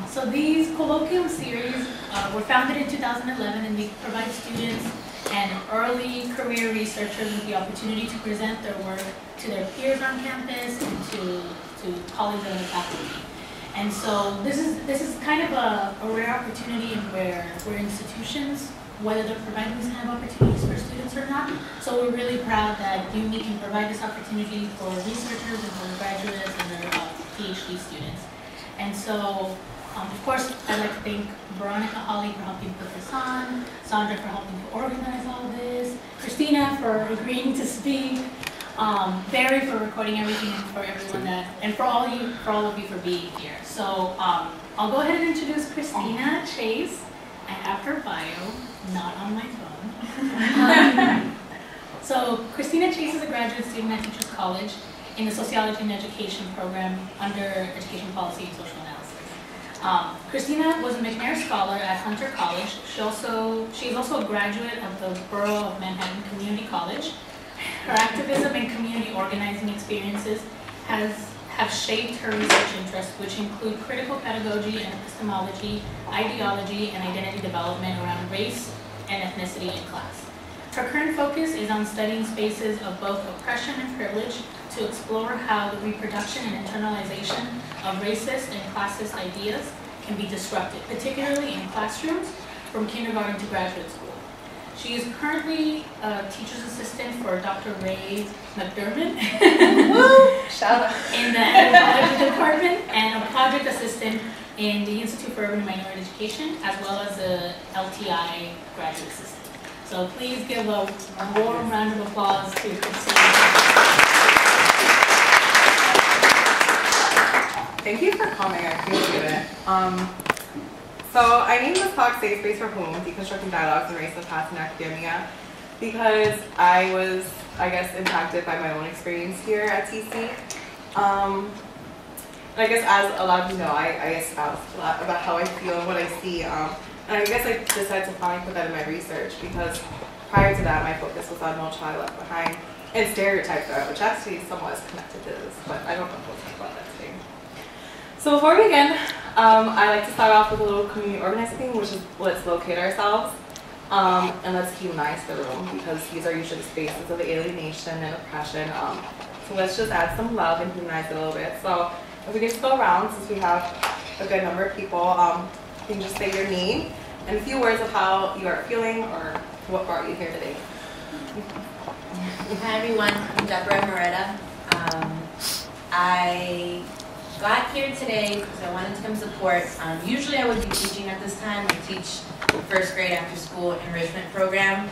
So these colloquium series were founded in 2011, and they provide students and early career researchers with the opportunity to present their work to their peers on campus and to colleagues and faculty. And so this is kind of a rare opportunity where institutions, whether they're providing these kind of opportunities for students or not. So we're really proud that iume can provide this opportunity for researchers and for graduates and their PhD students. And so, of course, I'd like to thank Veronica Holly for helping put this on, Sandra for helping to organize all of this, Christina for agreeing to speak, Barry for recording everything, and for everyone and for all of you for being here. So I'll go ahead and introduce Christina Chaise. I have her bio, not on my phone. So Christina Chaise is a graduate student at Teachers College in the Sociology and Education program under Education Policy and Social Analysis. Christina was a McNair Scholar at Hunter College. She's also a graduate of the Borough of Manhattan Community College. Her activism and community organizing experiences have shaped her research interests, which include critical pedagogy and epistemology, ideology, and identity development around race and ethnicity and class. Her current focus is on studying spaces of both oppression and privilege to explore how the reproduction and internalization of racist and classist ideas can be disrupted, particularly in classrooms from kindergarten to graduate school. She is currently a teacher's assistant for Dr. Ray McDermott Shout out. in the anthropology department and a project assistant in the Institute for Urban and Minority Education, as well as a LTI graduate assistant. So please give a warm round of applause to Christina. Thank you for coming, I appreciate it. So I named this talk Safe Space for Whom? Deconstructing Dialogues and Race and Past in Academia because I was, I guess, impacted by my own experience here at TC. I guess as a lot of you know, I espouse a lot about how I feel and what I see. And I guess I decided to finally put that in my research because prior to that, my focus was on No Child Left Behind and stereotype threat, which actually somewhat is connected to this, but I don't know if we'll talk about that today. So before we begin, I like to start off with a little community organizing, which is let's locate ourselves and let's humanize the room because these are usually spaces of alienation and oppression. So let's just add some love and humanize it a little bit. So if we just go around, since we have a good number of people, you can just say your name and a few words of how you are feeling or what brought you here today. Hi everyone, I'm Deborah Moretta. I got here today because I wanted to come support. Usually I would be teaching at this time. I teach first grade after school enrichment program,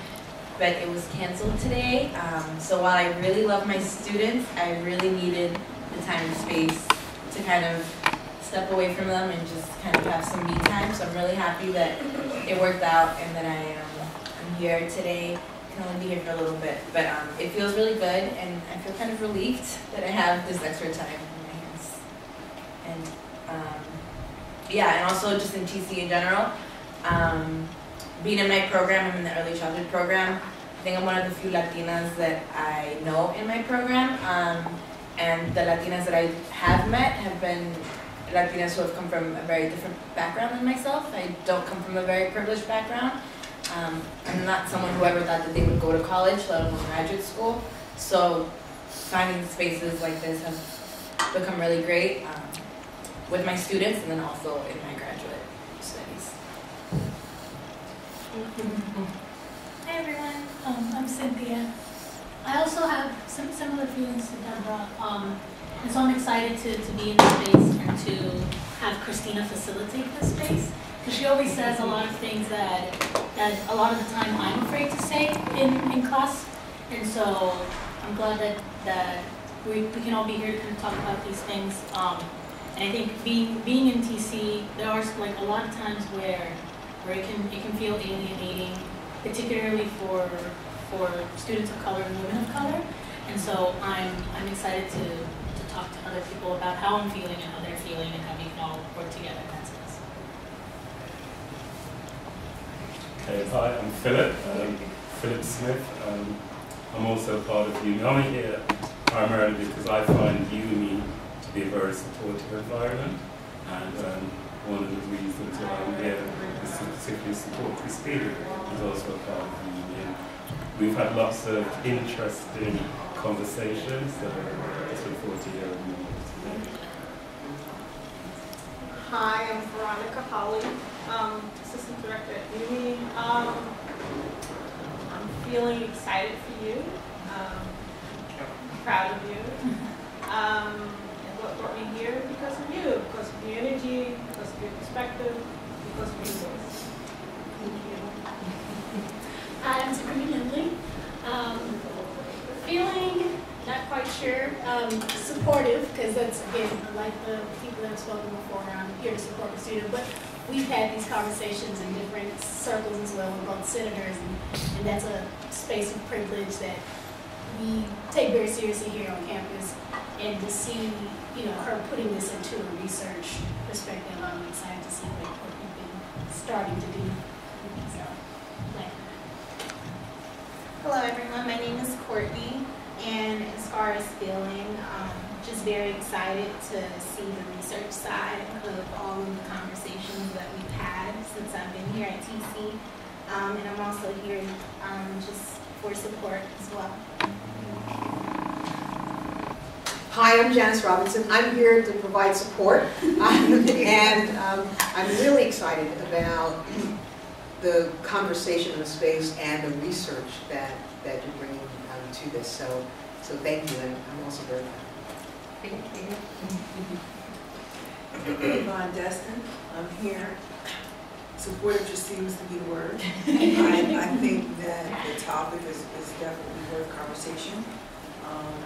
but it was canceled today. So while I really love my students, I really needed the time and space to kind of step away from them and just kind of have some me time. So I'm really happy that it worked out and that I'm here today. I can only be here for a little bit, but it feels really good and I feel kind of relieved that I have this extra time. And yeah, and also just in TC in general, being in my program, I'm in the early childhood program. I think I'm one of the few Latinas that I know in my program, and the Latinas that I have met have been Latinas who have come from a very different background than myself. I don't come from a very privileged background. I'm not someone who ever thought that they would go to college, let alone graduate school. So finding spaces like this have become really great. With my students and then also in my graduate studies. Hi everyone, I'm Cynthia. I also have some similar feelings to Deborah, and so I'm excited to be in this space and to have Christina facilitate this space, because she always says a lot of things that a lot of the time I'm afraid to say in class, and so I'm glad that we can all be here to kind of talk about these things. And I think being in TC, there are like a lot of times where it can feel alienating, particularly for students of color and women of color. And so I'm excited to talk to other people about how I'm feeling and how they're feeling and how we can all work together in that sense. Okay, hi, I'm Philip Smith. I'm also part of iume. I'm here primarily because I find iume to be a very supportive environment, and one of the reasons why I'm here is to particularly support Christina, who's also a part of the union. We've had lots of interesting conversations that I just look forward to hearing more today. Hi, I'm Veronica Holly, Assistant Director at iume. I'm feeling excited for you, proud of you. And what brought me here? Because of you, because of your energy, because of your perspective, because of your voice. Thank you. Hi, I'm Sabrina Lindley. Feeling not quite sure, supportive, because that's, again, like the people that have spoken before, I'm here to support the student, but we've had these conversations in different circles as well with both senators, and that's a space of privilege that we take very seriously here on campus, and to see, her putting this into a research perspective, I'm excited to see what we've been starting to do. So, hello everyone, my name is Courtney, and as far as feeling, just very excited to see the research side of all of the conversations that we've had since I've been here at TC, and I'm also here just for support as well. Hi, I'm Janice Robinson. I'm here to provide support, and I'm really excited about the conversation in the space and the research that you're bringing to this. So thank you, and I'm also very proud. Thank you. Yvonne Destin, I'm here. Supportive just seems to be the word. I think that the topic is definitely worth conversation.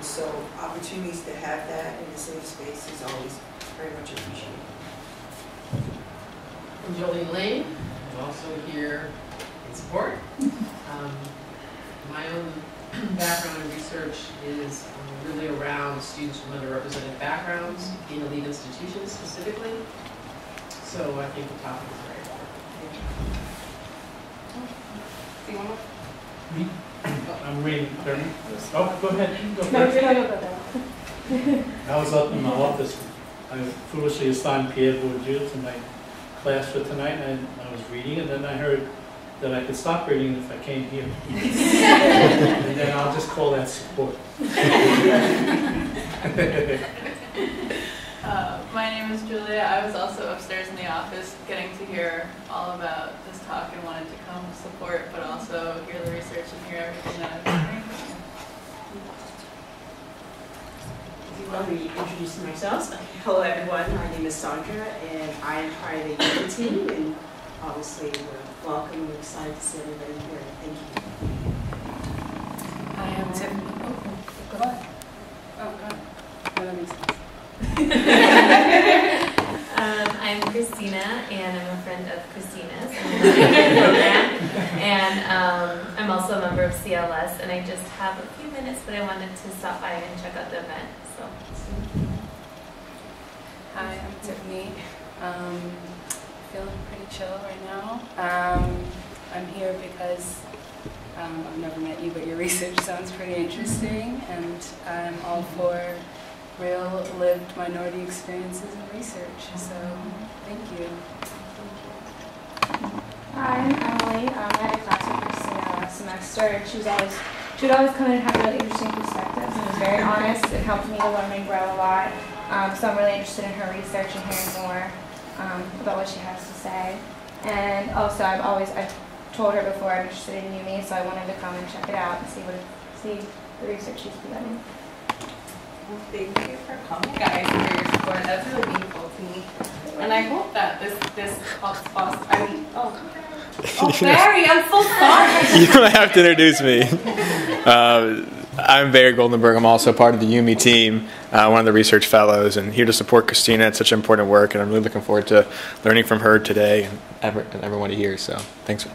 So opportunities to have that in a safe space is always very much appreciated. I'm Jolene Lane. I'm also here in support. My own background in research is really around students from underrepresented backgrounds in elite institutions specifically. So I think the topic is very important. Do you want to? Me? I'm Ray Thurman. Oh, go ahead. Go no, first. no. I was up in my office. I foolishly assigned Pierre Bourdieu to my class for tonight, and I was reading, and then I heard that I could stop reading if I came here. And then I'll just call that support. My name is Julia. I was also upstairs in the office getting to hear all about this talk and wanted to come support, but also hear the research and hear everything that I've been hearing. Let me introduce myself. Hello everyone, my name is Sandra and I am part of the iume team, and obviously we're welcome and excited to see everybody here. Thank you. I am Tiffany. Go ahead. Oh, go ahead. That makes sense. I'm Christina, and I'm a friend of Christina's in the program, and I'm also a member of CLS, and I just have a few minutes, but I wanted to stop by and check out the event. So. Hi, I'm Tiffany. Feeling pretty chill right now. I'm here because I've never met you, but your research sounds pretty interesting, and I'm all for real lived minority experiences and research. So thank you. Hi, I'm Emily. I had a class with Christina last semester, and she would always come in and have really interesting perspectives and was very honest. It helped me to learn and grow a lot. So I'm really interested in her research and hearing more about what she has to say. And also, I've told her before I'm interested in iume, so I wanted to come and check it out and see the research she's presenting. Thank you for coming, guys, and for your support. That's really meaningful to me. And I hope that this helps foster. Barry, I'm so sorry. You don't have to introduce me. I'm Barry Goldenberg. I'm also part of the iume team, one of the research fellows, and here to support Christina. It's such important work, and I'm really looking forward to learning from her today and everyone here. So thanks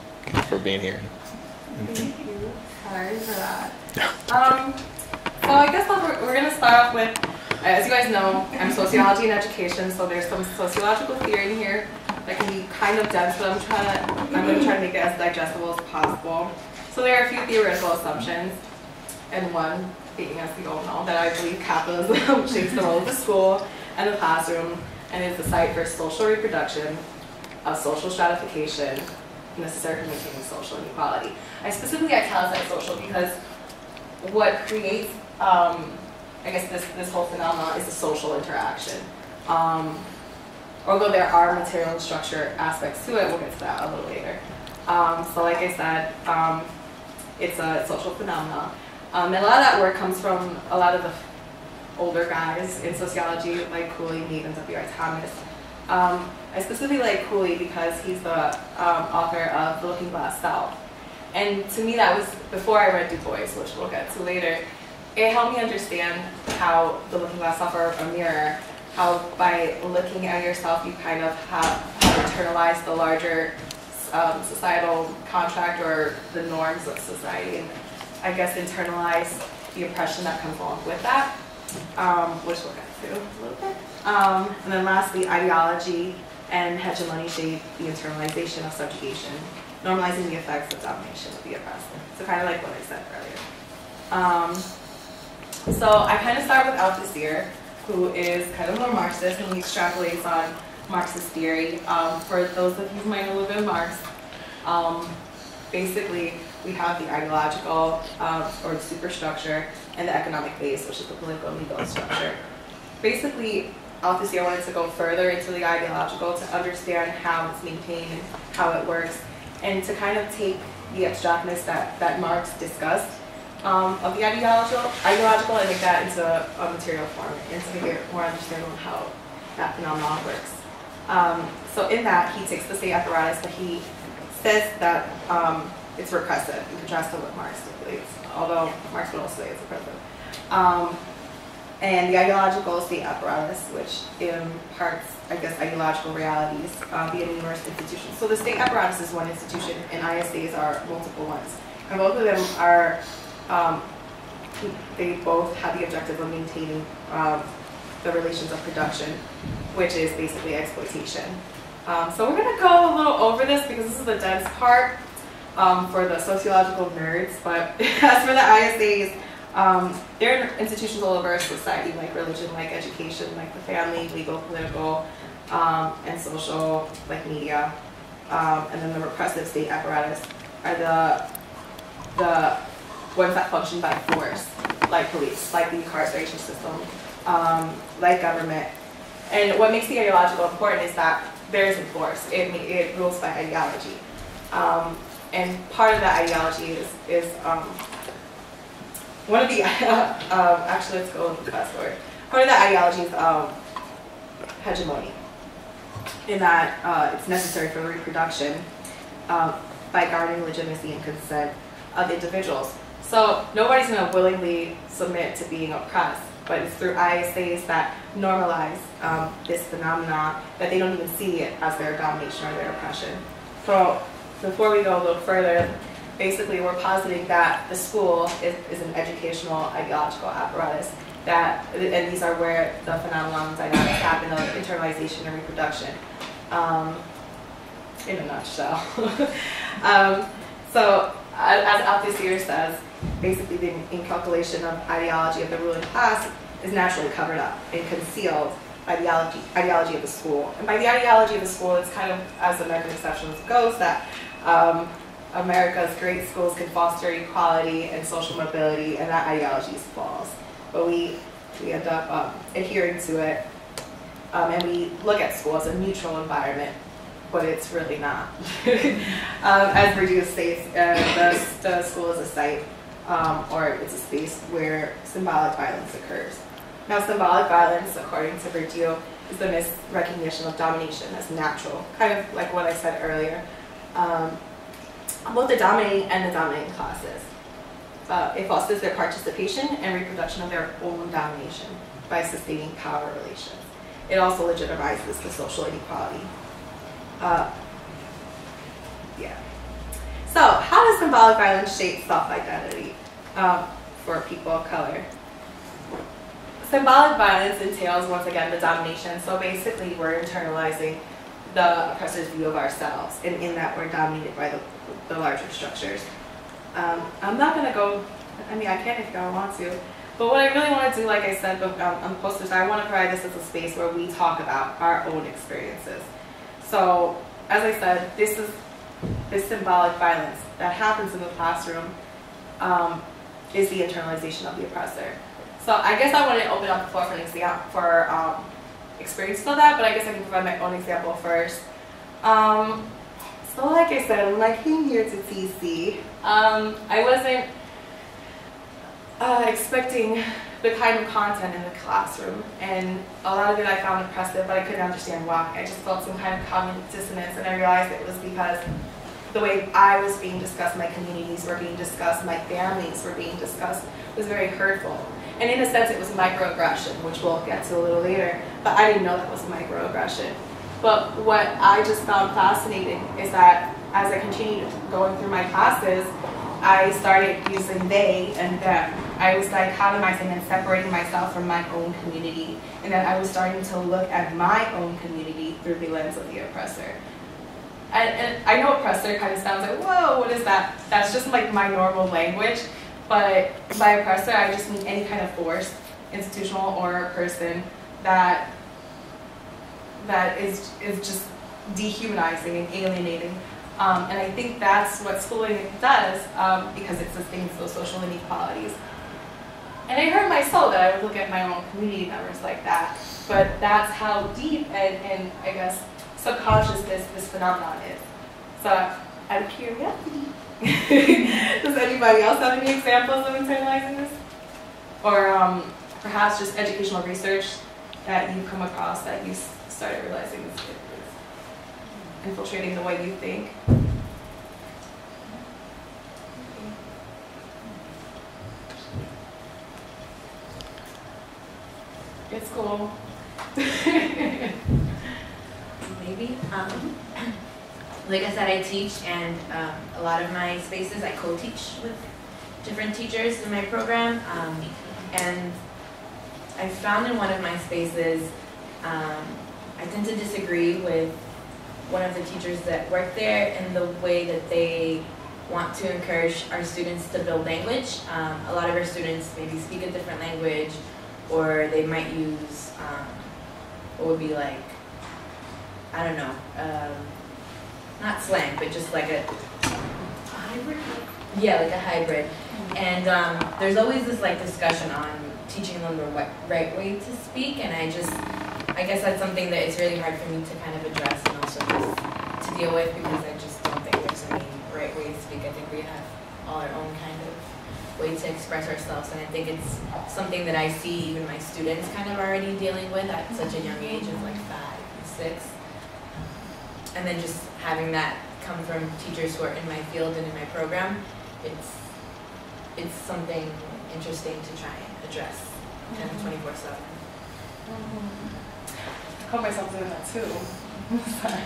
for being here. Thank you. Sorry for that. So I guess we're going to start off with, as you guys know, I'm sociology and education, so there's some sociological theory in here that can be kind of dense, but I'm going to try to make it as digestible as possible. So there are a few theoretical assumptions, and one being, as you all know, that I believe capitalism shapes the role of the school and the classroom, and is the site for social reproduction, of social stratification, necessary for maintaining social inequality. I specifically italicize social because what creates, I guess, this whole phenomenon is the social interaction. Although there are material and structure aspects to it, we'll get to that a little later. So like I said, it's a social phenomenon. And a lot of that work comes from a lot of the older guys in sociology, like Cooley, Mead, and W.I. Thomas. I specifically like Cooley because he's the author of The Looking Glass South. And to me, that was before I read Du Bois, which we'll get to later. It helped me understand how the Looking Glass South are a mirror, how by looking at yourself, you kind of have internalized the larger societal contract or the norms of society, and I guess internalize the oppression that comes along with that, which we'll get to a little bit. And then lastly, ideology and hegemony shape the internalization of subjugation, normalizing the effects of domination of the oppressed. So kind of like what I said earlier. So I kind of start with Althusser, who is kind of more Marxist, and he extrapolates on Marxist theory. For those of you who might know a little bit of Marx, basically we have the ideological or the superstructure and the economic base, which is the political and legal structure. Basically, Althusser wanted to go further into the ideological to understand how it's maintained and how it works, and to kind of take the abstractness that Marx discussed of the ideological and make that into a material form, and to make it more understandable on how that phenomenon works. So in that, he takes the state apparatus, but he says that it's repressive in contrast to what Marx stipulates, although Marx would also say it's repressive. And the ideological state apparatus, which imparts, I guess, ideological realities via numerous institutions. So the state apparatus is one institution, and ISAs are multiple ones. And both of them are, they both have the objective of maintaining the relations of production, which is basically exploitation. So we're going to go a little over this because this is the dense part for the sociological nerds, but as for the ISAs, there are institutions all over society, like religion, like education, like the family, legal, political, and social, like media. And then the repressive state apparatus are the ones that function by force, like police, like the incarceration system, like government. And what makes the ideological important is that there isn't force. It rules by ideology. And part of that ideology is one of the, actually let's go fast forward. Part of that ideology is hegemony, in that it's necessary for reproduction by guarding legitimacy and consent of individuals. So nobody's going to willingly submit to being oppressed, but it's through ISAs that normalize this phenomenon that they don't even see it as their domination or their oppression. So before we go a little further, basically we're positing that the school is an educational ideological apparatus that, and these are where the phenomenon dynamics happen of internalization and reproduction, in a nutshell. So as Althusser says, basically the incalculation of ideology of the ruling class is naturally covered up and concealed by the ideology of the school. And by the ideology of the school, it's kind of, as American Exceptions goes, that America's great schools can foster equality and social mobility, and that ideology is false. But we end up adhering to it, and we look at school as a neutral environment, but it's really not. As Virginia states, the school is a site, or it's a space where symbolic violence occurs. Now, symbolic violence, according to Virgil, is the misrecognition of domination as natural, kind of like what I said earlier. Both the dominating and the dominating classes. It fosters their participation and reproduction of their own domination by sustaining power relations. It also legitimizes the social inequality. So, how does symbolic violence shape self-identity for people of color? Symbolic violence entails, once again, the domination. So basically, we're internalizing the oppressor's view of ourselves, and in that we're dominated by the larger structures. I'm not going to go, I mean, I can if I want to, But what I really want to do, like I said on the posters, I want to provide this as a space where we talk about our own experiences. So, as I said, this symbolic violence that happens in the classroom is the internalization of the oppressor. So I guess I want to open up the floor for an example, for experiences of that, but I guess I can provide my own example first. So like I said, when I came here to TC, I wasn't expecting the kind of content in the classroom, and a lot of it I found oppressive, but I couldn't understand why. I just felt some kind of cognitive dissonance, and I realized it was because the way I was being discussed, my communities were being discussed, my families were being discussed, was very hurtful. And in a sense, it was microaggression, which we'll get to a little later, but I didn't know that was a microaggression. But what I just found fascinating is that as I continued going through my classes, I started using they and them. I was dichotomizing and separating myself from my own community, and then I was starting to look at my own community through the lens of the oppressor. And I know oppressor kind of sounds like, whoa, what is that? That's just like my normal language. But by oppressor, I just mean any kind of force, institutional or person, that is just dehumanizing and alienating. And I think that's what schooling does, because it sustains those social inequalities. And I hurt my soul that I would look at my own community members like that. But that's how deep and I guess subconscious this phenomenon is. So out of curiosity, does anybody else have any examples of internalizing this? Or perhaps just educational research that you've come across that you started realizing is infiltrating the way you think? It's cool. Maybe. Like I said, I teach, and a lot of my spaces I co-teach with different teachers in my program. And I found in one of my spaces, I tend to disagree with one of the teachers that work there in the way that they want to encourage our students to build language. A lot of our students maybe speak a different language, or they might use what would be like, I don't know, not slang, but just like a hybrid? Yeah, like a hybrid. And there's always this like discussion on teaching them the right way to speak, and I guess that's something that it's really hard for me to kind of address and also just to deal with, because I just don't think there's any right way to speak. I think we have all our own kind of way to express ourselves, and I think it's something that I see even my students kind of already dealing with at such a young age of like 5 and 6. And then just having that come from teachers who are in my field and in my program, it's something interesting to try and address kind of 24/7. I call myself doing that too. Sorry.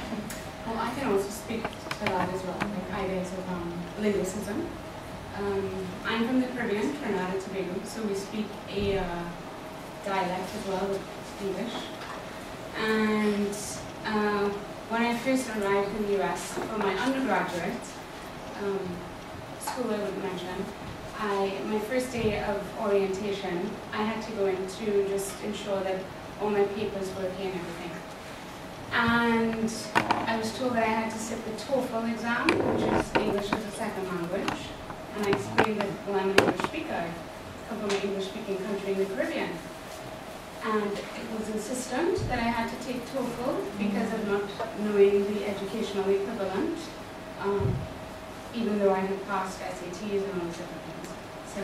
Well, I can also speak to that as well, like ideas of linguicism. I'm from the Caribbean, Trinidad and Tobago, so we speak a dialect as well with English. And when I first arrived in the US for my undergraduate school, I would mention, my first day of orientation, I had to go in to just ensure that all my papers were okay and everything. And I was told that I had to sit the TOEFL exam, which is English as a second language. And I explained that, well, I'm an English speaker. I come from an English-speaking country in the Caribbean. And it was insistent that I had to take TOEFL because of not knowing the educational equivalent, even though I had passed SATs and all those different things. So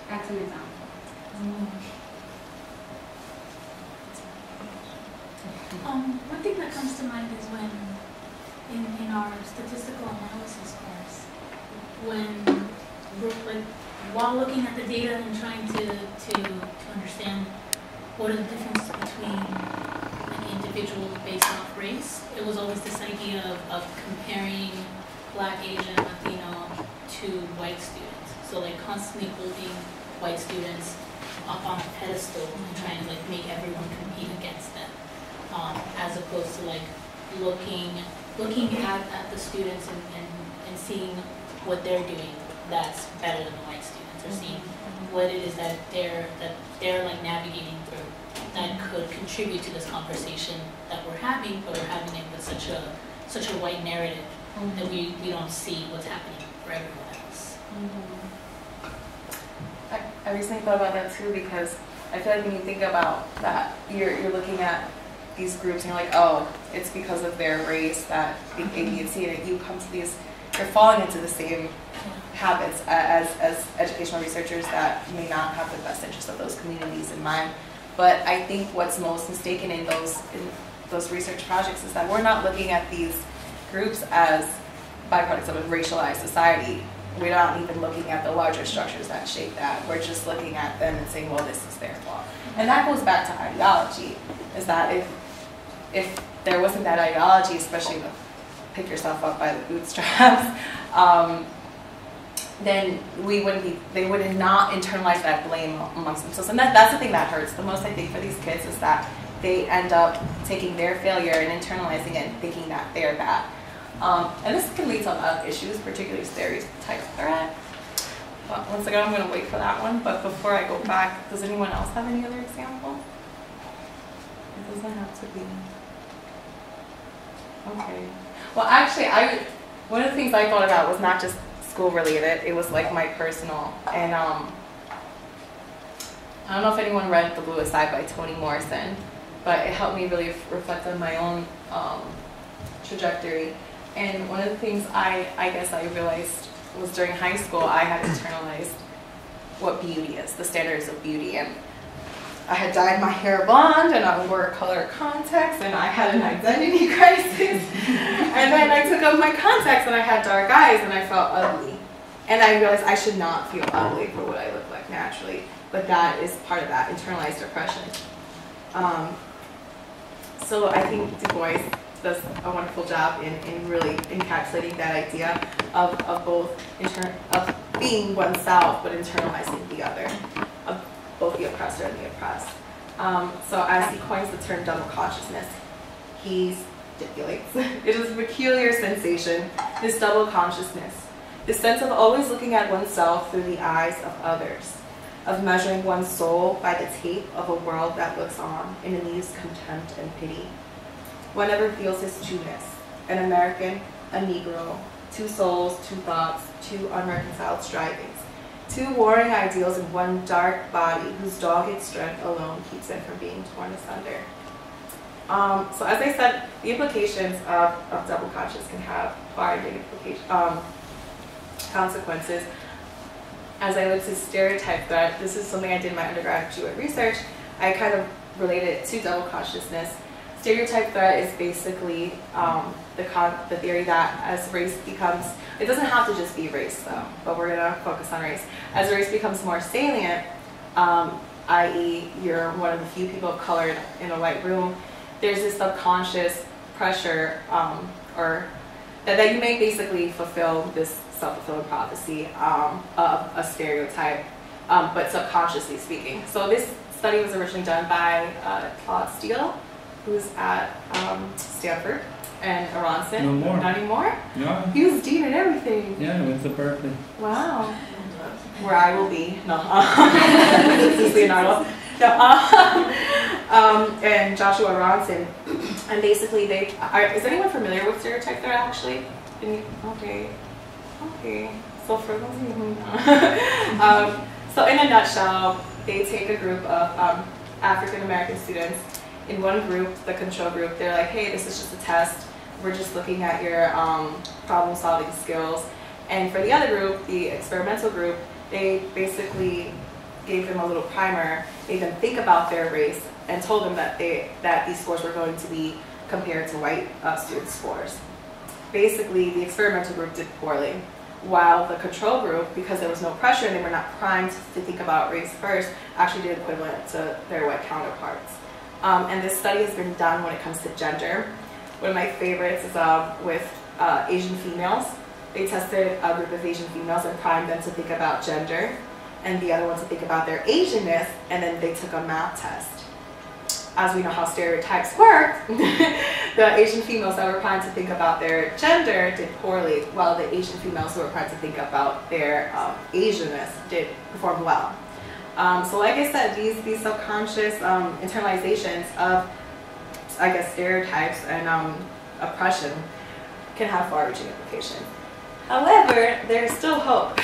that's an example. One thing that comes to mind is when, in our statistical analysis course, when we're while looking at the data and trying to understand what are the differences between any individual based off race, it was always this idea of comparing Black, Asian, Latino to white students. So like constantly holding white students up on a pedestal and trying to like make everyone compete against them, as opposed to like looking at the students and seeing what they're doing that's better than the white students. students are seeing what it is that they're like navigating through that could contribute to this conversation that we're having, but we're having it with such a white narrative that we don't see what's happening for everyone else. I recently thought about that too, because I feel like when you think about that, you're looking at these groups and you're like, oh, it's because of their race that A, B, and C, and you come to these, you're falling into the same habits as educational researchers that may not have the best interest of those communities in mind. But I think what's most mistaken in those research projects is that we're not looking at these groups as byproducts of a racialized society. We're not even looking at the larger structures that shape that. We're just looking at them and saying, well, this is their fault. And that goes back to ideology, is that if there wasn't that ideology, especially the pick yourself up by the bootstraps, then they would not internalize that blame amongst themselves. And that's the thing that hurts the most, I think, for these kids, is that they end up taking their failure and internalizing it and thinking that they're bad. And this can lead to a lot of issues, particularly stereotype threat. But once again, I'm going to wait for that one. But before I go back, does anyone else have any other example? It doesn't have to be. Okay. Well, actually, one of the things I thought about was not just school related. It was like my personal. And I don't know if anyone read The Blue Aside by Toni Morrison, but it helped me really reflect on my own trajectory. And one of the things I guess I realized was during high school, I had internalized what beauty is, the standards of beauty. And I had dyed my hair blonde, and I wore color contacts, and I had an identity crisis. And then I took off my contacts, and I had dark eyes, and I felt ugly. And I realized I should not feel ugly for what I look like naturally. But that is part of that internalized oppression. So I think Du Bois does a wonderful job in really encapsulating that idea of being oneself, but internalizing the other, of both the oppressor and the oppressed. So as he coins the term double consciousness, he stipulates, it is a peculiar sensation, this double consciousness, the sense of always looking at oneself through the eyes of others, of measuring one's soul by the tape of a world that looks on and leaves contempt and pity. One never feels his two-ness, an American, a Negro, two souls, two thoughts, two unreconciled strivings, two warring ideals in one dark body whose dogged strength alone keeps it from being torn asunder. So as I said, the implications of double conscious can have far-reaching consequences. As I looked to stereotype threat, this is something I did in my undergraduate research. I kind of related it to double consciousness. Stereotype threat is basically the theory that as race becomes, it doesn't have to just be race though, but we're going to focus on race. As race becomes more salient, i.e. you're one of the few people of color in a white room, there's this subconscious pressure or that you may basically fulfill this self-fulfilling prophecy of a stereotype, but subconsciously speaking. So this study was originally done by Claude Steele, who's at Stanford, and Aronson. No more. Not anymore? No. He was dean and everything. Yeah, I went to Berkeley. Wow. Where I will be. No. This is Leonardo. No. And Joshua Aronson. And basically is anyone familiar with stereotype threat actually? Okay. Okay. So for those of you who know. So in a nutshell, they take a group of African American students. In one group, the control group, they're like, hey, this is just a test. We're just looking at your problem-solving skills. And for the other group, the experimental group, they basically gave them a little primer, made them think about their race, and told them that these scores were going to be compared to white student scores. Basically, the experimental group did poorly, while the control group, because there was no pressure and they were not primed to think about race first, actually did equivalent to their white counterparts. And this study has been done when it comes to gender. One of my favorites is with Asian females. They tested a group of Asian females and primed them to think about gender, and the other one to think about their Asianness, and then they took a math test. as we know how stereotypes work, the Asian females that were primed to think about their gender did poorly, while the Asian females who were primed to think about their Asianness did perform well. So like I said, these subconscious internalizations of, I guess, stereotypes and oppression can have far-reaching implications. However, there's still hope.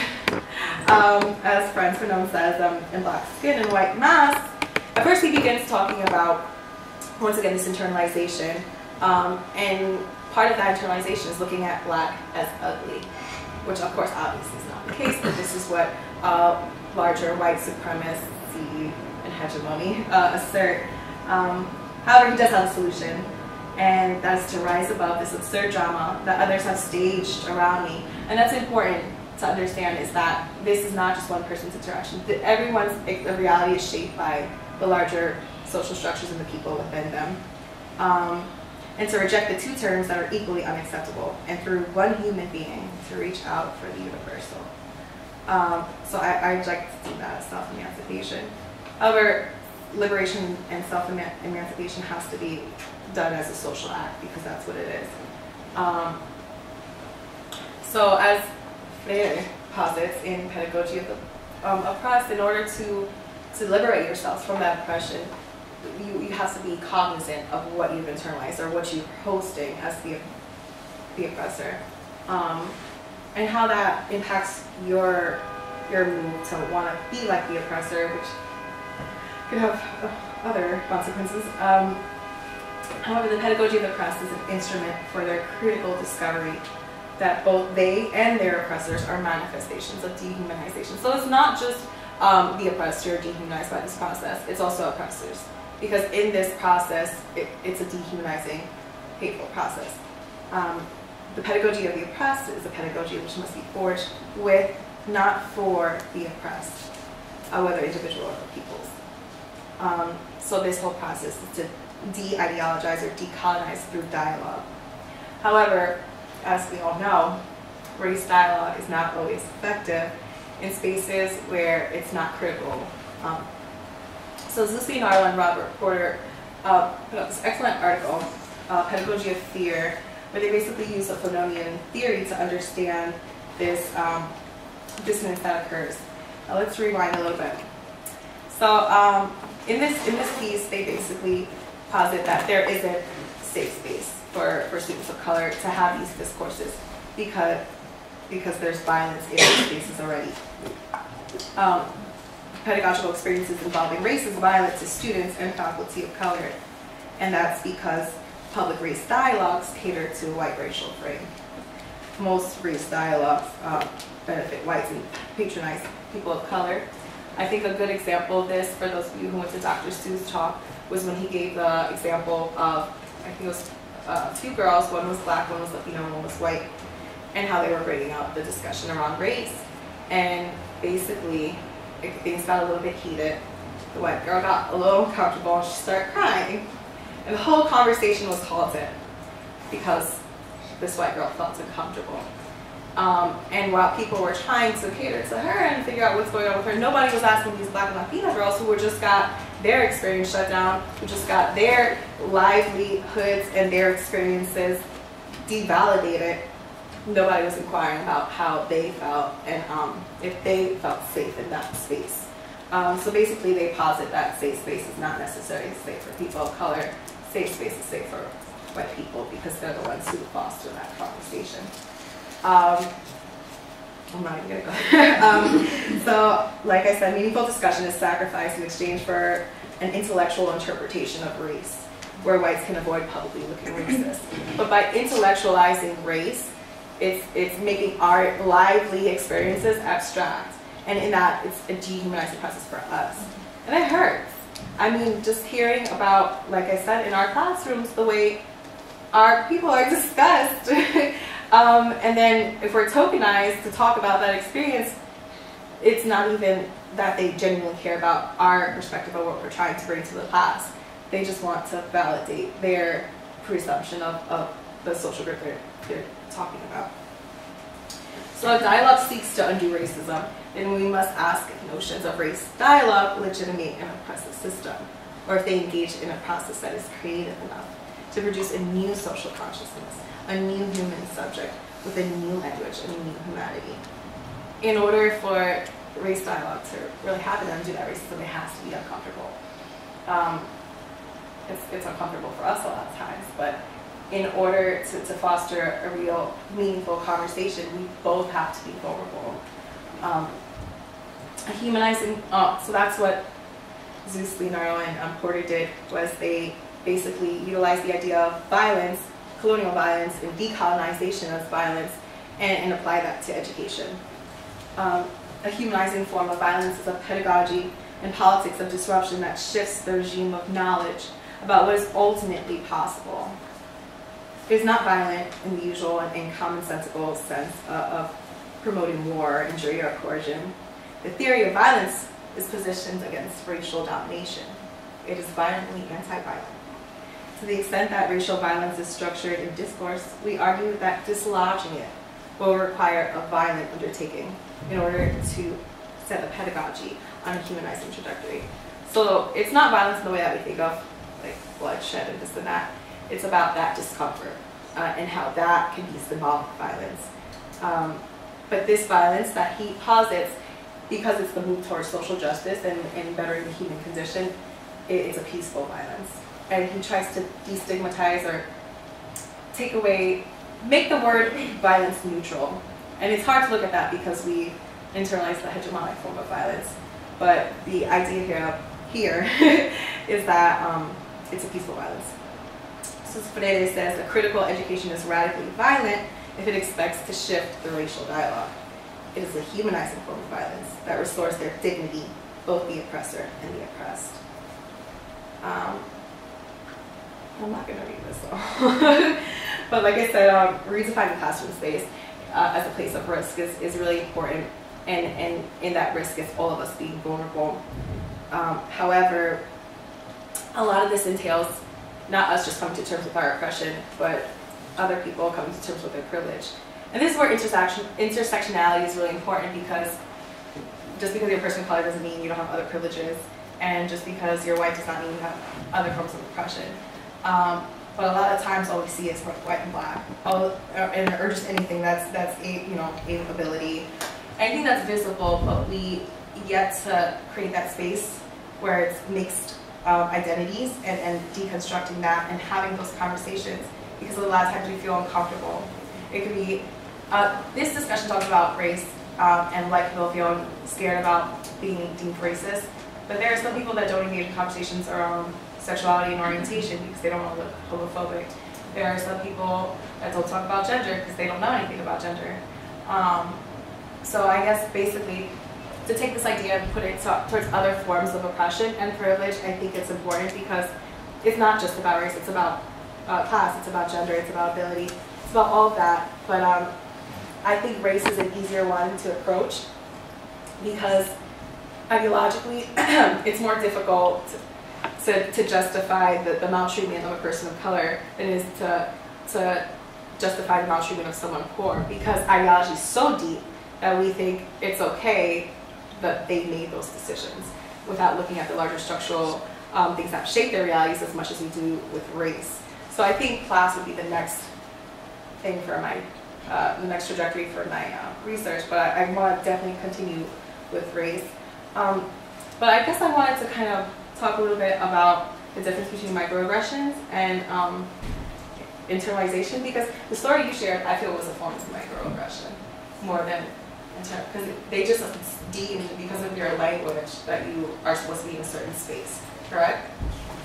As Franz Fanon says, in Black Skin and White Masks, at first he begins talking about, once again, this internalization, and part of that internalization is looking at black as ugly, which of course obviously is not the case, but this is what larger white supremacy and hegemony assert. However, he does have a solution, and that is to rise above this absurd drama that others have staged around me. And that's important to understand, is that this is not just one person's interaction. Everyone's reality is shaped by the larger social structures and the people within them. And to reject the two terms that are equally unacceptable, and through one human being to reach out for the universal. So I reject to see that as self-emancipation. However, liberation and self-emancipation has to be done as a social act, because that's what it is. So as Freire posits in Pedagogy of the Oppressed, in order to liberate yourselves from that oppression, you have to be cognizant of what you've internalized or what you're hosting as the oppressor, and how that impacts your move to want to be like the oppressor, which could have other consequences. However, the Pedagogy of the Oppressed is an instrument for their critical discovery that both they and their oppressors are manifestations of dehumanization. So it's not just the oppressed who are dehumanized by this process, it's also oppressors. Because in this process, it's a dehumanizing, hateful process. The pedagogy of the oppressed is a pedagogy which must be forged with, not for the oppressed, whether individual or peoples. So this whole process is to de-ideologize or decolonize through dialogue. However, as we all know, race dialogue is not always effective in spaces where it's not critical. So Lucy Narlow and Robert Porter put up this excellent article, Pedagogy of Fear, where they basically use a Fanonian theory to understand this dissonance that occurs. Let's rewind a little bit. So in this piece, they basically posit that there isn't safe space for students of color to have these discourses because there's violence in these spaces already. Pedagogical experiences involving racist violence to students and faculty of color, and that's because public race dialogues cater to a white racial frame. Most race dialogues benefit whites and patronize people of color. I think a good example of this, for those of you who went to Dr. Stu's talk, was when he gave the example of, I think it was two girls, one was black, one was Latino, one was white, and how they were bringing up the discussion around race. And basically, things got a little bit heated. The white girl got a little uncomfortable and she started crying. And the whole conversation was halted because this white girl felt uncomfortable. And while people were trying to cater to her and figure out what's going on with her, nobody was asking these black and Latina girls who were just got their experience shut down, who just got their livelihoods and their experiences devalidated. Nobody was inquiring about how they felt and if they felt safe in that space. So basically they posit that safe space is not necessarily safe for people of color. Safe space is safe for white people because they're the ones who foster that conversation. I'm not even gonna go there. So, like I said, meaningful discussion is sacrificed in exchange for an intellectual interpretation of race, where whites can avoid publicly looking racist. But by intellectualizing race, it's making our lively experiences abstract. And in that, it's a dehumanizing process for us. And it hurts. I mean, just hearing about, like I said, in our classrooms, the way our people are discussed. And then if we're tokenized to talk about that experience, it's not even that they genuinely care about our perspective of what we're trying to bring to the class. They just want to validate their presumption of the social group they're talking about. So if dialogue seeks to undo racism, then we must ask if notions of race dialogue legitimate an oppressive system. or if they engage in a process that is creative enough to produce a new social consciousness, a new human subject with a new language and a new humanity. In order for race dialogue to really happen and do that racism, it has to be uncomfortable. It's uncomfortable for us a lot of times, but in order to foster a real meaningful conversation, we both have to be vulnerable. Humanizing, so that's what Zeus, Leonardo, and Porter did, was they basically utilized the idea of violence, colonial violence, and decolonization as violence, and apply that to education. A humanizing form of violence is a pedagogy and politics of disruption that shifts the regime of knowledge about what is ultimately possible. It is not violent in the usual and commonsensical sense of promoting war, injury, or coercion. The theory of violence is positioned against racial domination. It is violently anti-violent. To the extent that racial violence is structured in discourse, we argue that dislodging it will require a violent undertaking in order to set a pedagogy on a humanizing trajectory. So it's not violence in the way that we think of, like bloodshed and this and that. It's about that discomfort and how that can be symbolic violence. But this violence that he posits, because it's the move towards social justice and bettering the human condition, it's a peaceful violence. And he tries to destigmatize or take away, make the word violence neutral. And it's hard to look at that because we internalize the hegemonic form of violence. But the idea here is that it's a peaceful violence. So Freire says a critical education is radically violent if it expects to shift the racial dialogue. It is a humanizing form of violence that restores their dignity, both the oppressor and the oppressed. I'm not going to read this all. But like I said, redefining classroom space as a place of risk is really important. And in that risk is all of us being vulnerable. However, a lot of this entails not us just coming to terms with our oppression, but other people coming to terms with their privilege. And this is where intersectionality is really important, because just because you're a person of color doesn't mean you don't have other privileges, and just because you're white does not mean you have other forms of oppression. But a lot of times all we see is white and black, or just anything that's a ability, anything that's visible, but we get to create that space where it's mixed identities and deconstructing that and having those conversations, because a lot of times we feel uncomfortable. It could be, this discussion talks about race and like people feel scared about being deemed racist, but there are some people that don't engage in conversations around sexuality and orientation because they don't want to look homophobic. There are some people that don't talk about gender because they don't know anything about gender. So I guess basically to take this idea and put it towards other forms of oppression and privilege, I think it's important because it's not just about race, it's about class, it's about gender, it's about ability, it's about all of that. But I think race is an easier one to approach because ideologically it's more difficult to justify the maltreatment of a person of color than it is to justify the maltreatment of someone poor, because ideology is so deep that we think it's okay that they made those decisions without looking at the larger structural things that shape their realities as much as we do with race. So I think class would be the next thing for my, the next trajectory for my research, but I want to definitely continue with race. But I guess I wanted to kind of talk a little bit about the difference between microaggressions and internalization, because the story you shared, I feel, was a form of microaggression more than because they just deemed, because of your language, that you are supposed to be in a certain space, correct?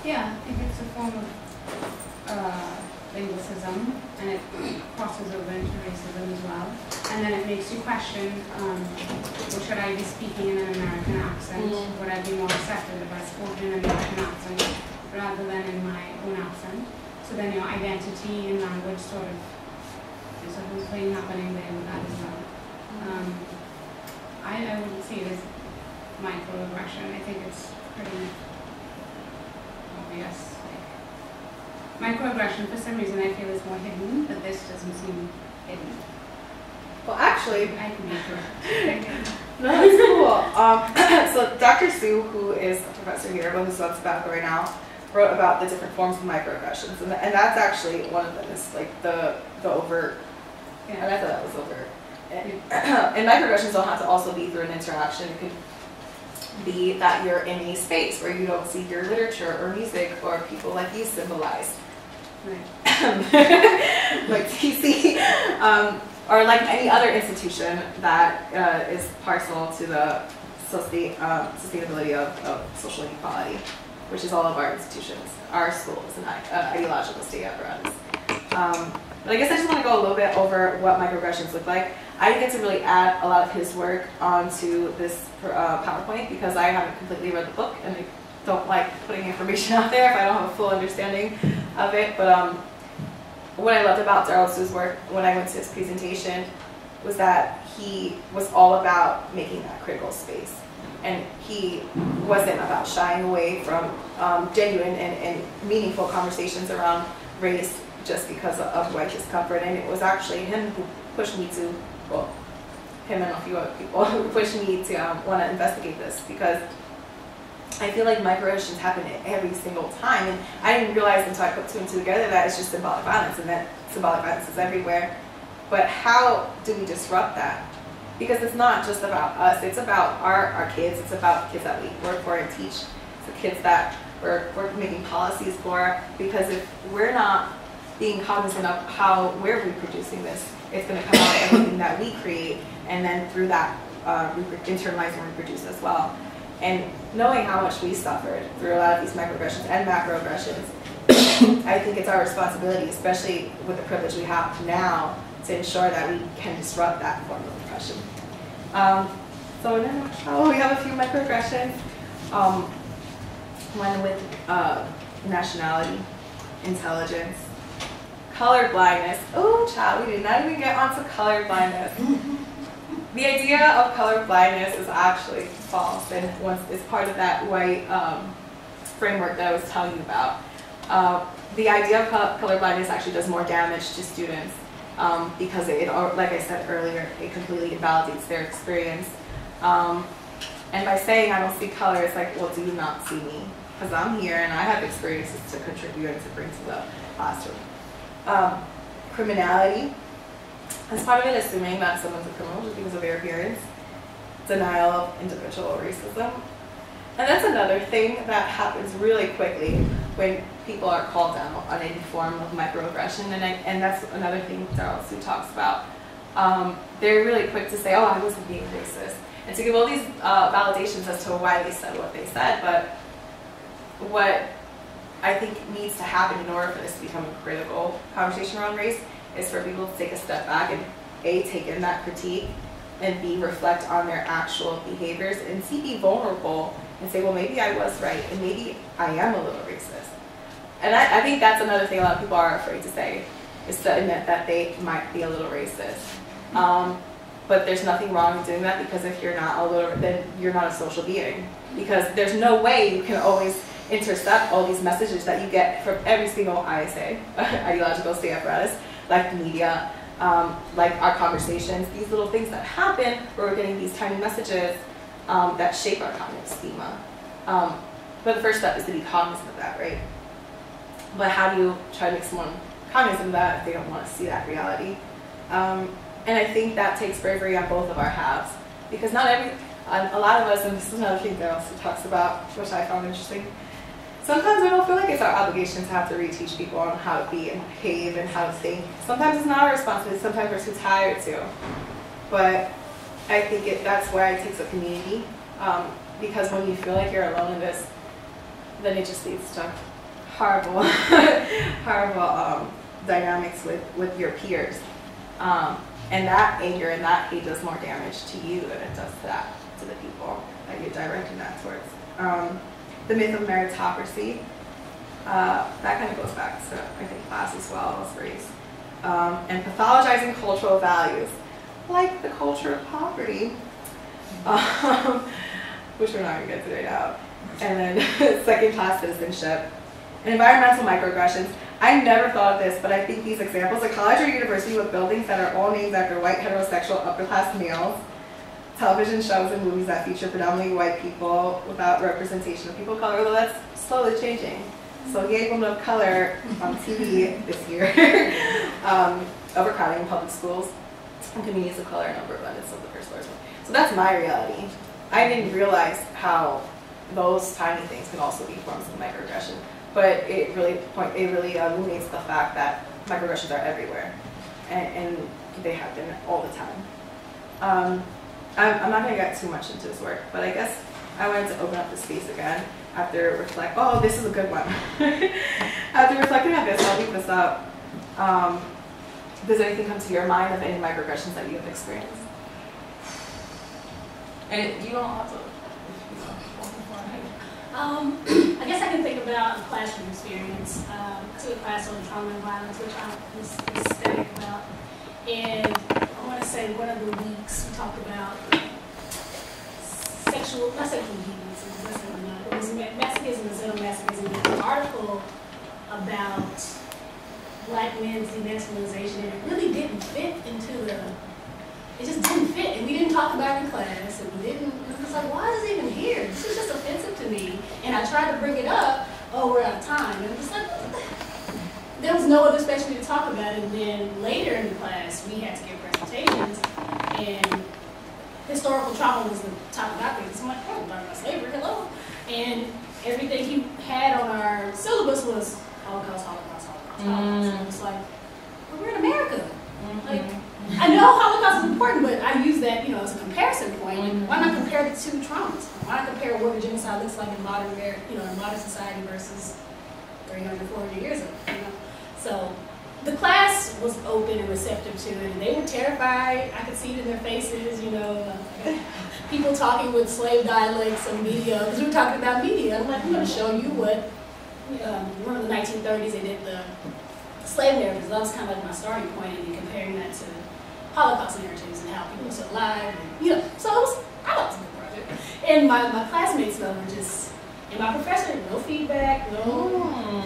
Yeah, I think it's a form of linguicism, and it crosses over into racism as well. And then it makes you question, well, should I be speaking in an American accent? Would I be more accepted if I spoke in an American accent rather than in my own accent? So then your identity and language sort of is supposedly happening there with that as well. I wouldn't see it as microaggression. I think it's pretty obvious. Microaggression, for some reason, I feel is more hidden, but this doesn't seem hidden. Well, actually, I can be correct. No, it's cool. So Dr. Sue, who is a professor here, but who's on sabbatical right now, wrote about the different forms of microaggressions, and that's actually one of them is like the overt. And I thought that was overt. And microaggressions don't have to also be through an interaction. It could be that you're in a space where you don't see your literature or music or people like you symbolized. Right. Like TC, or like any other institution that is partial to the sustainability of social inequality, which is all of our institutions, our schools, and ideological state apparatus. But I guess I just want to go a little bit over what microaggressions look like. I didn't get to really add a lot of his work onto this PowerPoint because I haven't completely read the book and I don't like putting information out there if I don't have a full understanding of it. But what I loved about Darrell Sue's work when I went to his presentation was that he was all about making that critical space. And he wasn't about shying away from genuine and meaningful conversations around race just because of white discomfort. And it was actually him who pushed me to, well, him and a few other people who pushed me to want to investigate this, because I feel like microaggressions happen every single time. And I didn't realize until I put two and two together that it's just symbolic violence and that symbolic violence is everywhere. But how do we disrupt that? Because it's not just about us, it's about our kids, it's about kids that we work for and teach, it's the kids that we're making policies for, because if we're not being cognizant of how we're reproducing this, it's going to come out of everything that we create, and then through that internalize and reproduce as well. And knowing how much we suffered through a lot of these microaggressions and macroaggressions, I think it's our responsibility, especially with the privilege we have now, to ensure that we can disrupt that form of oppression. So in a nutshell, we have a few microaggressions. One with nationality, intelligence, color blindness. Oh, child, we did not even get onto color blindness. The idea of color blindness is actually false, and it's part of that white framework that I was telling you about. The idea of color blindness actually does more damage to students because it, like I said earlier, it completely invalidates their experience. And by saying I don't see color, it's like, well, do you not see me? Because I'm here and I have experiences to contribute and to bring to the classroom. Criminality. As part of it, assuming that someone's a criminal just because of their appearance. Denial of individual racism. And that's another thing that happens really quickly when people are called out on any form of microaggression. And that's another thing Darrell Sue talks about. They're really quick to say, oh, I wasn't being racist. And to give all these validations as to why they said what they said. But what I think needs to happen in order for this to become a critical conversation around race is for people to take a step back and A, take in that critique, and B, reflect on their actual behaviors, and C, be vulnerable and say, well, maybe I was right, and maybe I am a little racist. And I think that's another thing a lot of people are afraid to say, is to admit that they might be a little racist. But there's nothing wrong with doing that, because if you're not a little, then you're not a social being. Because there's no way you can always intercept all these messages that you get from every single ISA, ideological state apparatus, like the media, like our conversations, these little things that happen where we're getting these tiny messages that shape our cognitive schema. But the first step is to be cognizant of that, right? But how do you try to make someone cognizant of that if they don't want to see that reality? And I think that takes bravery on both of our halves, because not every, a lot of us, and this is another thing that also talks about, which I found interesting, sometimes I don't feel like it's our obligation to have to reteach people on how to be and behave and how to think. Sometimes it's not our responsibility, sometimes we're too tired to. But I think that's why it takes a community, because when you feel like you're alone in this, then it just leads to horrible, horrible dynamics with your peers. And that anger and that hate does more damage to you than it does to the people that you're directing that towards. The myth of meritocracy, that kind of goes back to, I think, class as well as race. And pathologizing cultural values, like the culture of poverty, which we're not going to get to right now. And then second-class citizenship. And environmental microaggressions. I never thought of this, but I think these examples, a college or university with buildings that are all named after white, heterosexual, upper-class males, television shows and movies that feature predominantly white people without representation of people of color, although that's slowly changing. So gay women of color on TV this year, overcrowding in public schools and communities of color and overabundance of the first floors. So that's my reality. I didn't realize how those tiny things can also be forms of microaggression, but it really illuminates the fact that microaggressions are everywhere, and they happen all the time. I'm not going to get too much into this work, but I guess I wanted to open up the space again after oh, this is a good one. After reflecting on this, I'll leave this up. Does anything come to your mind of any microaggressions that you have experienced? And you don't have to. I guess I can think about a classroom experience. I took a class on trauma and violence, which I was ecstatic about. And I want to say one of the weeks we talked about not sexual deviance, that's not enough. It was masochism and xenomasochism. An article about Black men's demasculinization, and it really didn't fit into it just didn't fit, and we didn't talk about it in class, and it was like, why is it even here? This is just offensive to me. And I tried to bring it up, oh, we're out of time. And it was like, there was no other space for me to talk about it. And then later in the class, we had to give presentations, and historical trauma was the topic I picked. So I'm like, oh, we're talking about slavery, hello. And everything he had on our syllabus was Holocaust. And it was like, well, we're in America. Like, I know Holocaust is important, but I use that, as a comparison point. Why not compare the two traumas? Why not compare what the genocide looks like in modern America, in modern society versus 300, 400 years ago? So the class was open and receptive to it, and they were terrified. I could see it in their faces, people talking with slave dialects on media, because we were talking about media. I'm like, I'm going to show you what, one of the 1930s they did the slave narratives. That was kind of like my starting point in comparing that to Holocaust narratives and how people are still alive. And, so I thought it was a good project. And my classmates, though, were just, and my professor, no feedback,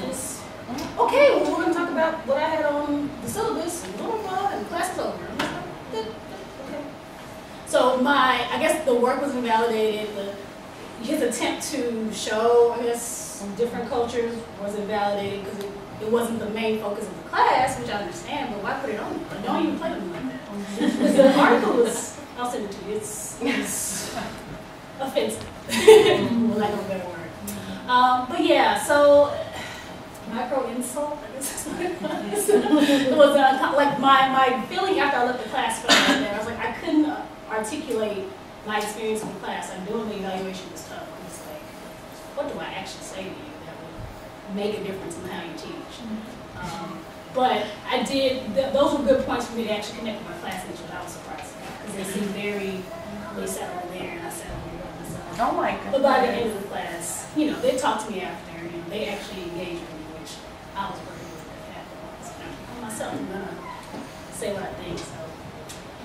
just, okay, well, we're going to talk about what I had on the syllabus, and blah, blah, blah, and class is over. I'm just like, good, okay. So I guess the work was invalidated. His attempt to show, I guess, different cultures was invalidated because it wasn't the main focus of the class, which I understand, but why put it on? Like, don't even play with me like that. Because the article was, I'll send it to you, it's offensive, for lack of a better word. But yeah, so micro insult, I guess that's what it was. It was like my feeling after I left the class felt like that. I was like, I couldn't articulate my experience in the class. I'm doing the evaluation was tough. It was like, what do I actually say to you that would make a difference in how you teach? But I did, those were good points for me to actually connect with my classmates, which I was surprised about, because they seemed they sat over there and I sat over here on the side. Oh my goodness. But by the end of the class, they talked to me after, they actually engaged with me, which I was working with afterwards. I'm myself, I'm gonna say what I think, so.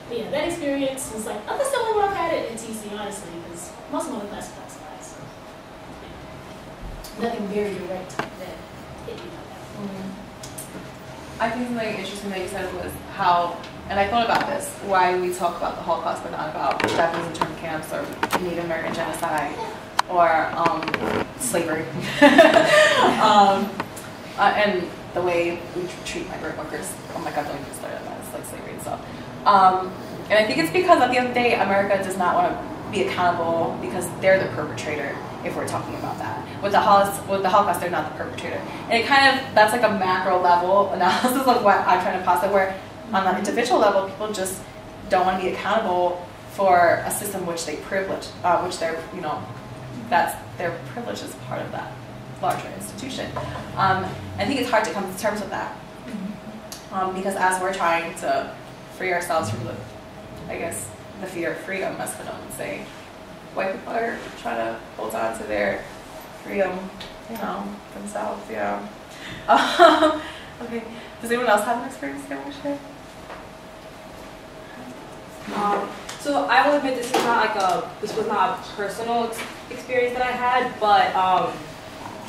But yeah, that experience was like, that's the only one I've had at TC, honestly, because most of my other classes are outside, so. Yeah. Nothing very direct that hit me like that. I think something interesting that you said was how, and I thought about this, why we talk about the Holocaust but not about Japanese internment camps or Native American genocide or slavery. And the way we treat migrant workers. Oh my God, don't even start on that. It's like slavery and stuff. And I think it's because at the end of the day, America does not want to be accountable because they're the perpetrator, if we're talking about that. With the Holocaust, they're not the perpetrator. And it kind of, that's like a macro level analysis of what I'm trying to posit, where on the individual level, people just don't want to be accountable for a system which they privilege, which they're, that's their privilege is part of that larger institution. I think it's hard to come to terms with that. Because as we're trying to free ourselves from the fear of freedom, as Fidel would say, white people are trying to hold on to their freedom, themselves, yeah. Okay, does anyone else have an experience they want to share? So I will admit this was not a personal experience that I had, but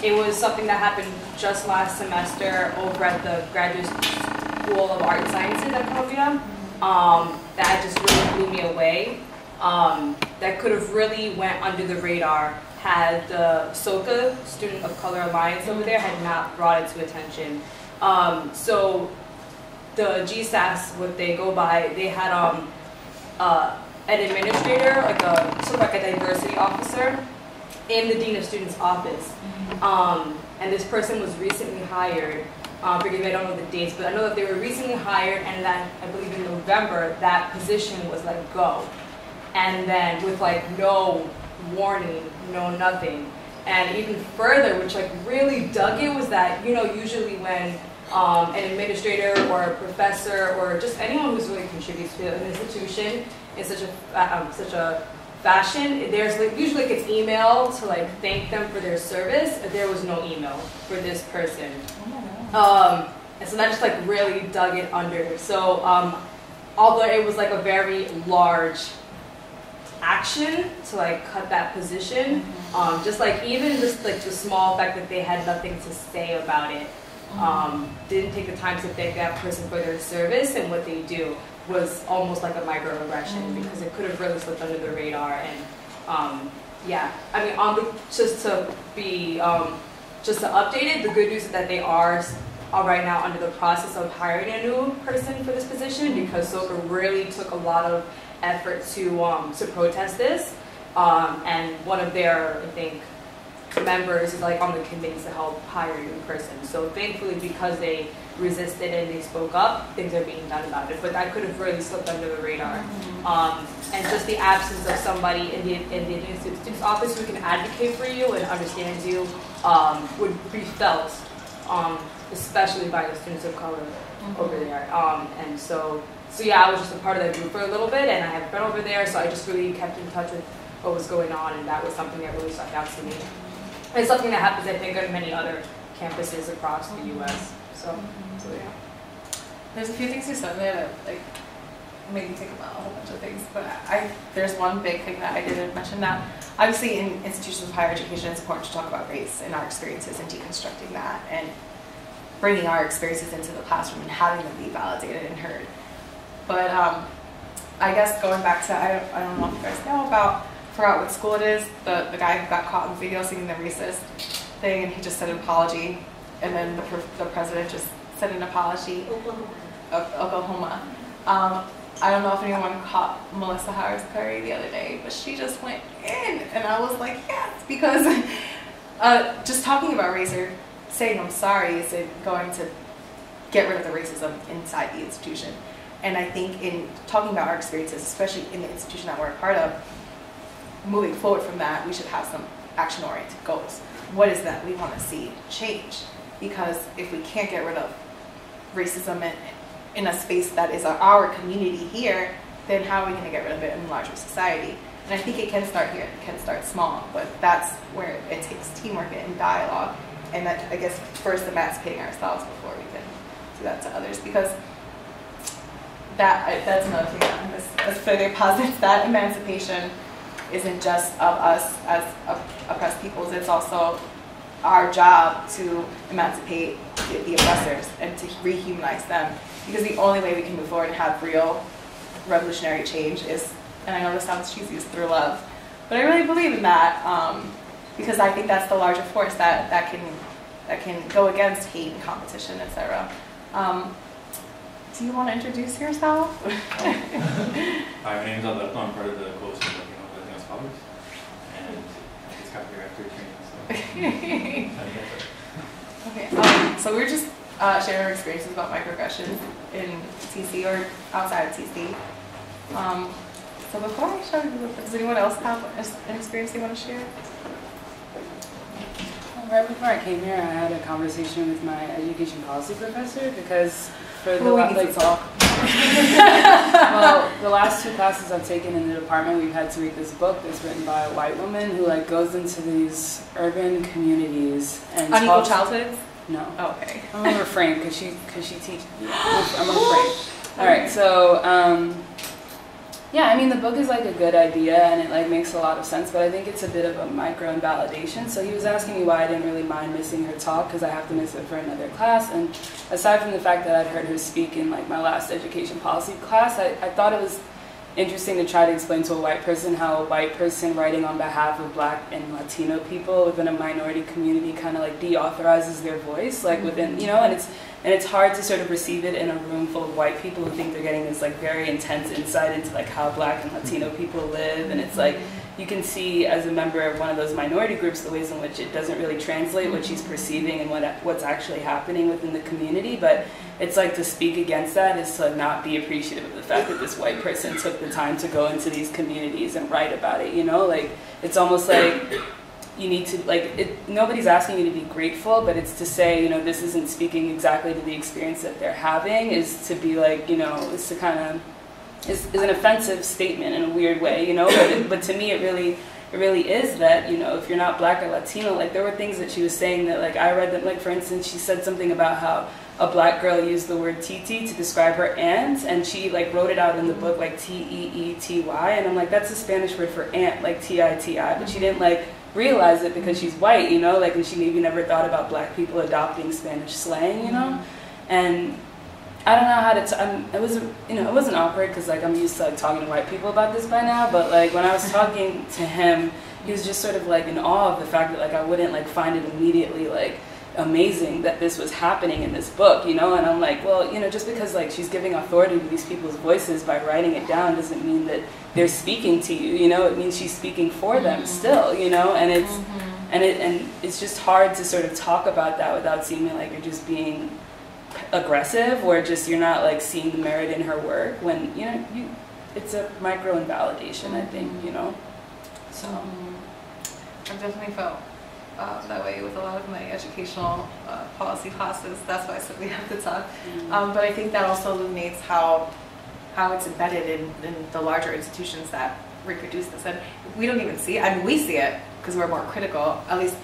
it was something that happened just last semester over at the Graduate School of Art and Sciences at Columbia. That just really blew me away. that could have really went under the radar had the SOCA, Student of Color Alliance over there, had not brought it to attention. So the GSAS, what they go by, they had an administrator, like sort of like a diversity officer in the Dean of Students office. And this person was recently hired. Forgive me, I don't know the dates, but I know that they were recently hired, and then I believe in November that position was let go. And then with like no warning, no nothing. And even further, which like really dug it, was that, you know, usually when an administrator or a professor or just anyone who's really contributes to an institution in such a fashion, there's like usually like an email to like thank them for their service. There was no email for this person. And so that just like really dug it under. So although it was like a very large action to like cut that position, just like even just like the small fact that they had nothing to say about it, didn't take the time to thank that person for their service and what they do, was almost like a microaggression, because it could have really slipped under the radar. And yeah, I mean, just to update it, the good news is that they are right now under the process of hiring a new person for this position, because SOCA really took a lot of effort to protest this, and one of their, I think, members is like on the committee to help hire a new person. So thankfully, because they resisted and they spoke up, things are being done about it. But that could have really slipped under the radar. And just the absence of somebody in the institute's office who can advocate for you and understand you would be felt, especially by the students of color over there. And so yeah, I was just a part of that group for a little bit, and I had a friend over there, so I just really kept in touch with what was going on, and that was something that really stuck out to me. And something that happens, I think, on many other campuses across the U.S. So yeah. There's a few things you said there that like made me think about a whole bunch of things, but there's one big thing that I didn't mention, that obviously in institutions of higher education it's important to talk about race and our experiences and deconstructing that and bringing our experiences into the classroom and having them be validated and heard. But I guess going back to, I don't know if you guys know about, forgot what school it is, the guy who got caught in the video singing the racist thing, and he just said an apology, and then the president just said an apology. Oklahoma. I don't know if anyone caught Melissa Harris Curry the other day, but she just went in, and I was like, yes, because just talking about race or saying I'm sorry isn't going to get rid of the racism inside the institution. And I think in talking about our experiences, especially in the institution that we're a part of, moving forward from that, we should have some action-oriented goals. What is that we want to see change? Because if we can't get rid of racism in a space that is our community here, then how are we going to get rid of it in larger society? And I think it can start here, it can start small, but that's where it takes teamwork and dialogue. And that, I guess, first emancipating ourselves before we can do that to others. Because that's another thing that further posits that emancipation isn't just of us as oppressed peoples, it's also our job to emancipate the oppressors and to rehumanize them. Because the only way we can move forward and have real revolutionary change is, and I know this sounds cheesy, is through love. But I really believe in that, because I think that's the larger force that can go against hate and competition, etc. Do you want to introduce yourself? My name's Adel. I'm part of the coalition working on Latino Scholars, and it's copyright training. So. Okay. So we're just sharing our experiences about microaggression in TC or outside of TC. So before I show you, does anyone else have an experience they want to share? Right before I came here, I had a conversation with my education policy professor because for the the last two classes I've taken in the department, we've had to read this book that's written by a white woman who like goes into these urban communities and Unequal childhoods? No. Oh, okay. I'm gonna refrain because she teaches. I'm gonna refrain. All right. So yeah, I mean the book is like a good idea and it like makes a lot of sense, but I think it's a bit of a microinvalidation. So he was asking me why I didn't really mind missing her talk because I have to miss it for another class. And aside from the fact that I'd heard her speak in like my last education policy class, I thought it was interesting to try to explain to a white person how a white person writing on behalf of Black and Latino people within a minority community kind of like deauthorizes their voice, like within, you know, and it's hard to sort of receive it in a room full of white people who think they're getting this like very intense insight into like how Black and Latino people live, and it's like you can see as a member of one of those minority groups the ways in which it doesn't really translate what she's perceiving and what's actually happening within the community. But it's like to speak against that is to not be appreciative of the fact that this white person took the time to go into these communities and write about it, you know? Like, it's almost like you need to, like, nobody's asking you to be grateful, but it's to say, you know, this isn't speaking exactly to the experience that they're having, is to be like, you know, is to kind of, is an offensive statement in a weird way, you know? But to me, it really is that, you know, if you're not Black or Latino, like, there were things that she was saying that, like, I read that, like, for instance, she said something about how a Black girl used the word titi to describe her aunt, and she like wrote it out in the book like Teety, and I'm like, that's a Spanish word for aunt, like Titi, but she didn't like realize it because she's white, you know, like, and she maybe never thought about Black people adopting Spanish slang, you know, and I don't know how to, it was, you know, it wasn't awkward because like I'm used to like talking to white people about this by now, but like when I was talking to him, he was just sort of like in awe of the fact that like I wouldn't like find it immediately like amazing that this was happening in this book, you know, and I'm like, well, you know, just because like she's giving authority to these people's voices by writing it down doesn't mean that they're speaking to you, you know, it means she's speaking for them still, you know, and it's and it's just hard to sort of talk about that without seeming like you're just being aggressive or just you're not like seeing the merit in her work when, you know, it's a microinvalidation, I think, you know, so. I've definitely felt that way with a lot of my educational policy classes. That's why I said we have to talk. But I think that also illuminates how it's embedded in the larger institutions that reproduce this. And we don't even see it. I mean, we see it because we're more critical, at least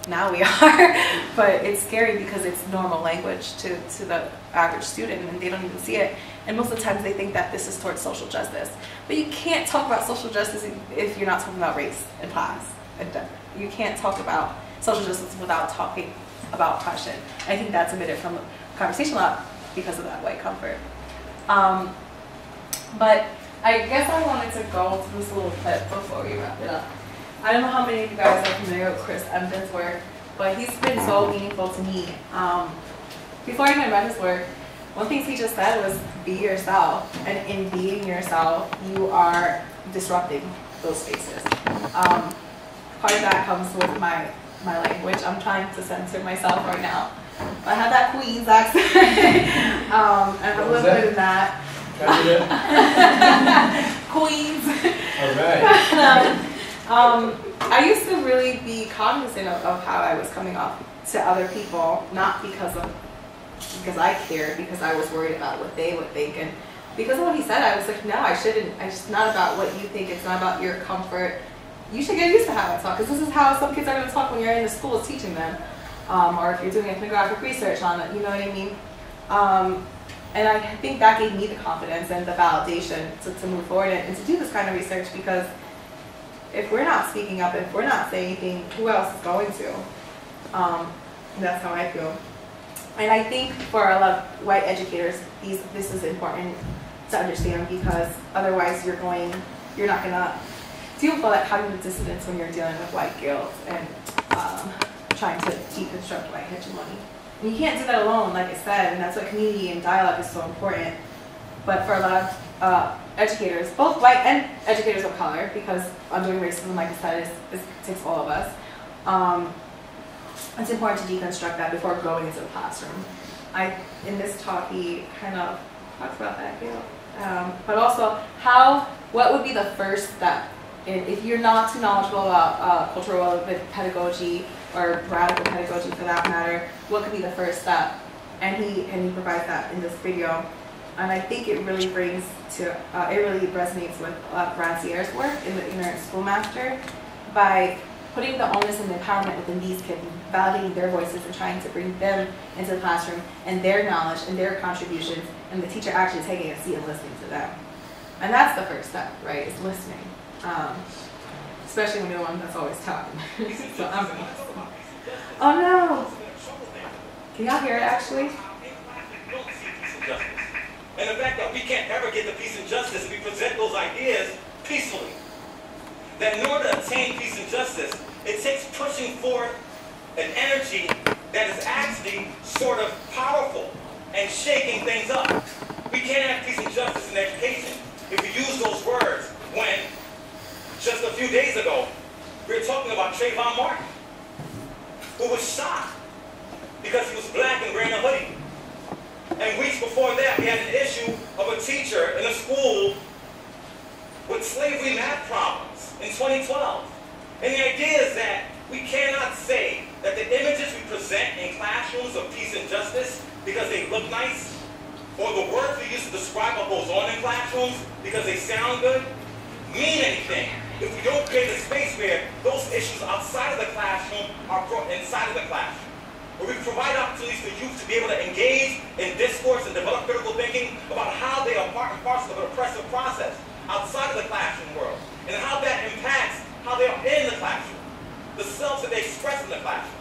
now we are. But it's scary because it's normal language to the average student and they don't even see it. And most of the times they think that this is towards social justice. But you can't talk about social justice if you're not talking about race and class. You can't talk about social justice without talking about oppression. I think that's omitted from the conversation a lot because of that white comfort. But I guess I wanted to go to this little clip before we wrap it up. I don't know how many of you guys are familiar with Chris Emden's work, but he's been so meaningful to me. Before I even read his work, one thing he just said was be yourself. And in being yourself, you are disrupting those spaces. Part of that comes with my language. I'm trying to censor myself right now. I have that Queens accent. And a little bit of that. Queens. All right. I used to really be cognizant of how I was coming off to other people, not because I cared, because I was worried about what they would think. And because of what he said, I was like, no, I shouldn't. It's not about what you think. It's not about your comfort. You should get used to how I talk, because this is how some kids are going to talk when you're in the schools teaching them, or if you're doing ethnographic research on it, you know what I mean? And I think that gave me the confidence and the validation to move forward and to do this kind of research, because if we're not speaking up, if we're not saying anything, who else is going to? That's how I feel. And I think for a lot of white educators, this is important to understand, because otherwise you're not going to deal with all that cognitive dissonance when you're dealing with white guilt and trying to deconstruct white hegemony. And you can't do that alone, like I said, and that's why community and dialogue is so important. But for a lot of educators, both white and educators of color, because undoing racism, like I said, it takes all of us, it's important to deconstruct that before going into the classroom. In this talk, he kind of talks about that guilt. But also, what would be the first step? If you're not too knowledgeable about cultural relevant pedagogy or radical pedagogy for that matter, what could be the first step? And he provides that in this video. And I think it really resonates with Rancier's work in the Inner Schoolmaster by putting the onus and the empowerment within these kids, validating their voices and trying to bring them into the classroom and their knowledge and their contributions, and the teacher actually taking a seat and listening to them. And that's the first step, right, is listening. Especially when you're the one that's always talking. So I'm gonna listen. Oh no! Can y'all hear it actually? and the fact that we can't ever get to peace and justice if we present those ideas peacefully. That in order to attain peace and justice, it takes pushing forth an energy that is actually sort of powerful and shaking things up. We can't have peace and justice in education if we use those words when just a few days ago we were talking about Trayvon Martin, who was shot because he was black and wearing a hoodie. And weeks before that, we had an issue of a teacher in a school with slavery math problems in 2012. And the idea is that we cannot say that the images we present in classrooms of peace and justice because they look nice, or the words we use to describe what goes on in classrooms because they sound good, mean anything if we don't create a space where those issues outside of the classroom are brought inside of the classroom. Where we provide opportunities for youth to be able to engage in discourse and develop critical thinking about how they are part and parcel of an oppressive process outside of the classroom world, and how that impacts how they are in the classroom, the selves that they express in the classroom.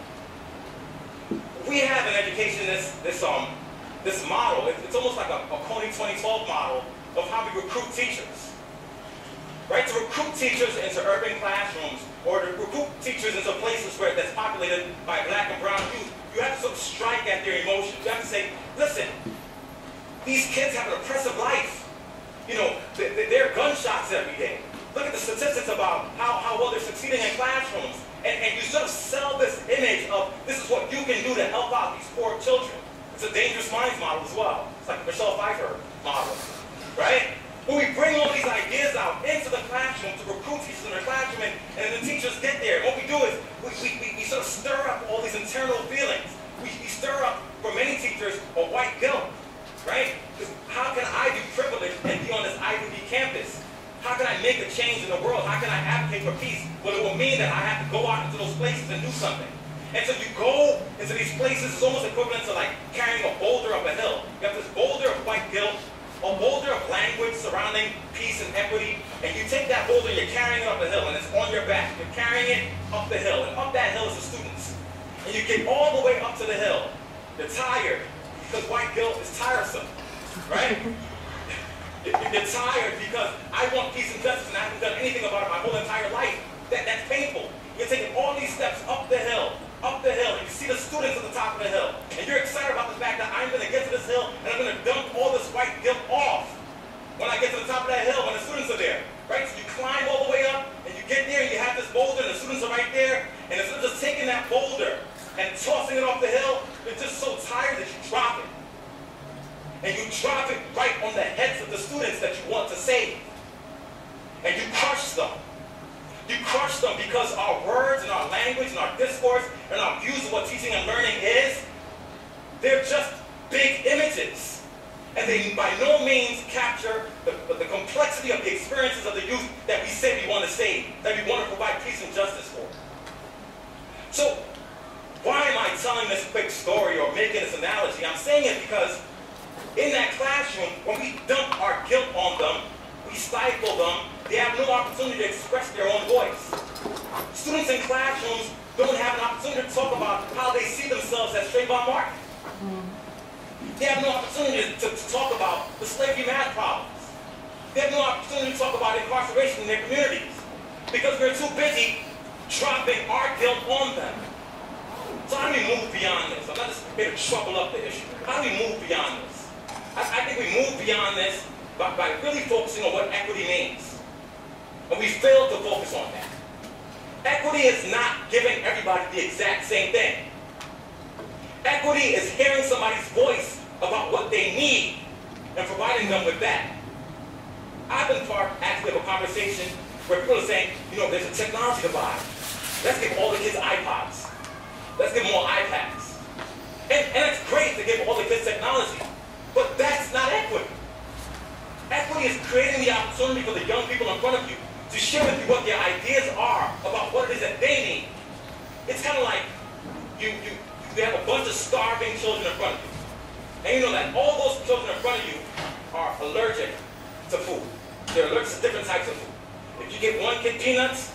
We have in education this model. It's almost like a Coney 2012 model of how we recruit teachers. Right? To recruit teachers into urban classrooms, or to recruit teachers into places where that's populated by black and brown youth, you have to sort of strike at their emotions. You have to say, listen, these kids have an oppressive life. You know, they're gunshots every day. Look at the statistics about how well they're succeeding in classrooms. And you sort of sell this image of this is what you can do to help out these poor children. It's a dangerous minds model as well. It's like the Michelle Pfeiffer model, right? When we bring all these ideas out into the classroom to recruit teachers in the classroom, and the teachers get there, and what we do is we sort of stir up all these internal feelings. We stir up, for many teachers, a white guilt, right? Because how can I be privileged and be on this Ivy League campus? How can I make a change in the world? How can I advocate for peace? Well, it will mean that I have to go out into those places and do something. And so you go into these places, it's almost equivalent to like carrying a boulder up a hill. You have this boulder of white guilt, a boulder of language surrounding peace and equity, and you take that boulder, you're carrying it up a hill, and it's on your back. You're carrying it up the hill, and up that hill is the students. And you get all the way up to the hill. You're tired, because white guilt is tiresome, right? You're tired because I want peace and justice, and I haven't done anything about it my whole entire life. That's painful. You're taking all these steps up the hill, and you see the students at the top of the hill, and you're excited about the fact that I'm going to get to this hill, and I'm going to dump all this white guilt off when I get to the top of that hill, when the students are there, right? So you climb all the way up, and you get there, and you have this boulder, and the students are right there, and instead of just taking that boulder and tossing it off the hill, you're just so tired that you drop it. And you drop it right on the heads of the students that you want to save. And you crush them. You crush them because our words and our language and our discourse and our views of what teaching and learning is, they're just big images. And they by no means capture the complexity of the experiences of the youth that we say we want to save, that we want to provide peace and justice for. So, why am I telling this quick story or making this analogy? I'm saying it because in that classroom, when we dump our guilt on them, we stifle them, they have no opportunity to express their own voice. Students in classrooms don't have an opportunity to talk about how they see themselves as Trayvon Martin. They have no opportunity to talk about the slavery math problems. They have no opportunity to talk about incarceration in their communities because we're too busy dropping our guilt on them. So how do we move beyond this? I'm not just here to trouble up the issue. How do we move beyond this? I think we move beyond this by really focusing on what equity means. And we fail to focus on that. Equity is not giving everybody the exact same thing. Equity is hearing somebody's voice about what they need and providing them with that. I've been part actually of a conversation where people are saying, you know, there's a technology divide. Let's give all the kids iPods. Let's give them all iPads. And it's great to give all the kids technology, but that's not equity. Equity is creating the opportunity for the young people in front of you to share with you what their ideas are about what it is that they need. It's kind of like you have a bunch of starving children in front of you. And you know that all those children in front of you are allergic to food. They're allergic to different types of food. If you give one kid peanuts,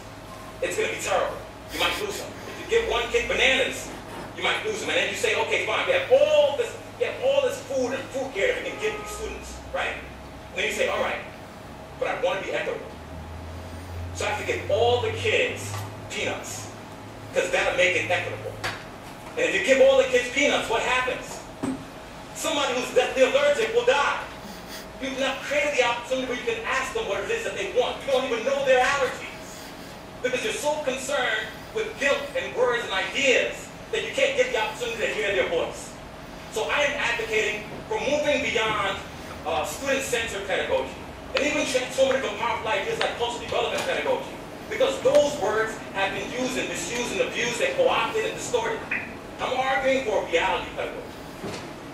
it's going to be terrible. You might lose them. If you give one kid bananas, you might lose them. And then you say, okay, fine, we have all this food and fruit here that we can give these students. right? And then you say, all right, but I want to be equitable. So I have to give all the kids peanuts, because that'll make it equitable. And if you give all the kids peanuts, what happens? Somebody who's deathly allergic will die. You've not created the opportunity where you can ask them what it is that they want. You don't even know their allergies, because you're so concerned with guilt and words and ideas that you can't get the opportunity to hear their voice. So I am advocating for moving beyond student-centered pedagogy, and even transforming to powerful ideas like culturally relevant pedagogy, because those words have been used and misused and abused and co-opted and distorted. I'm arguing for reality pedagogy.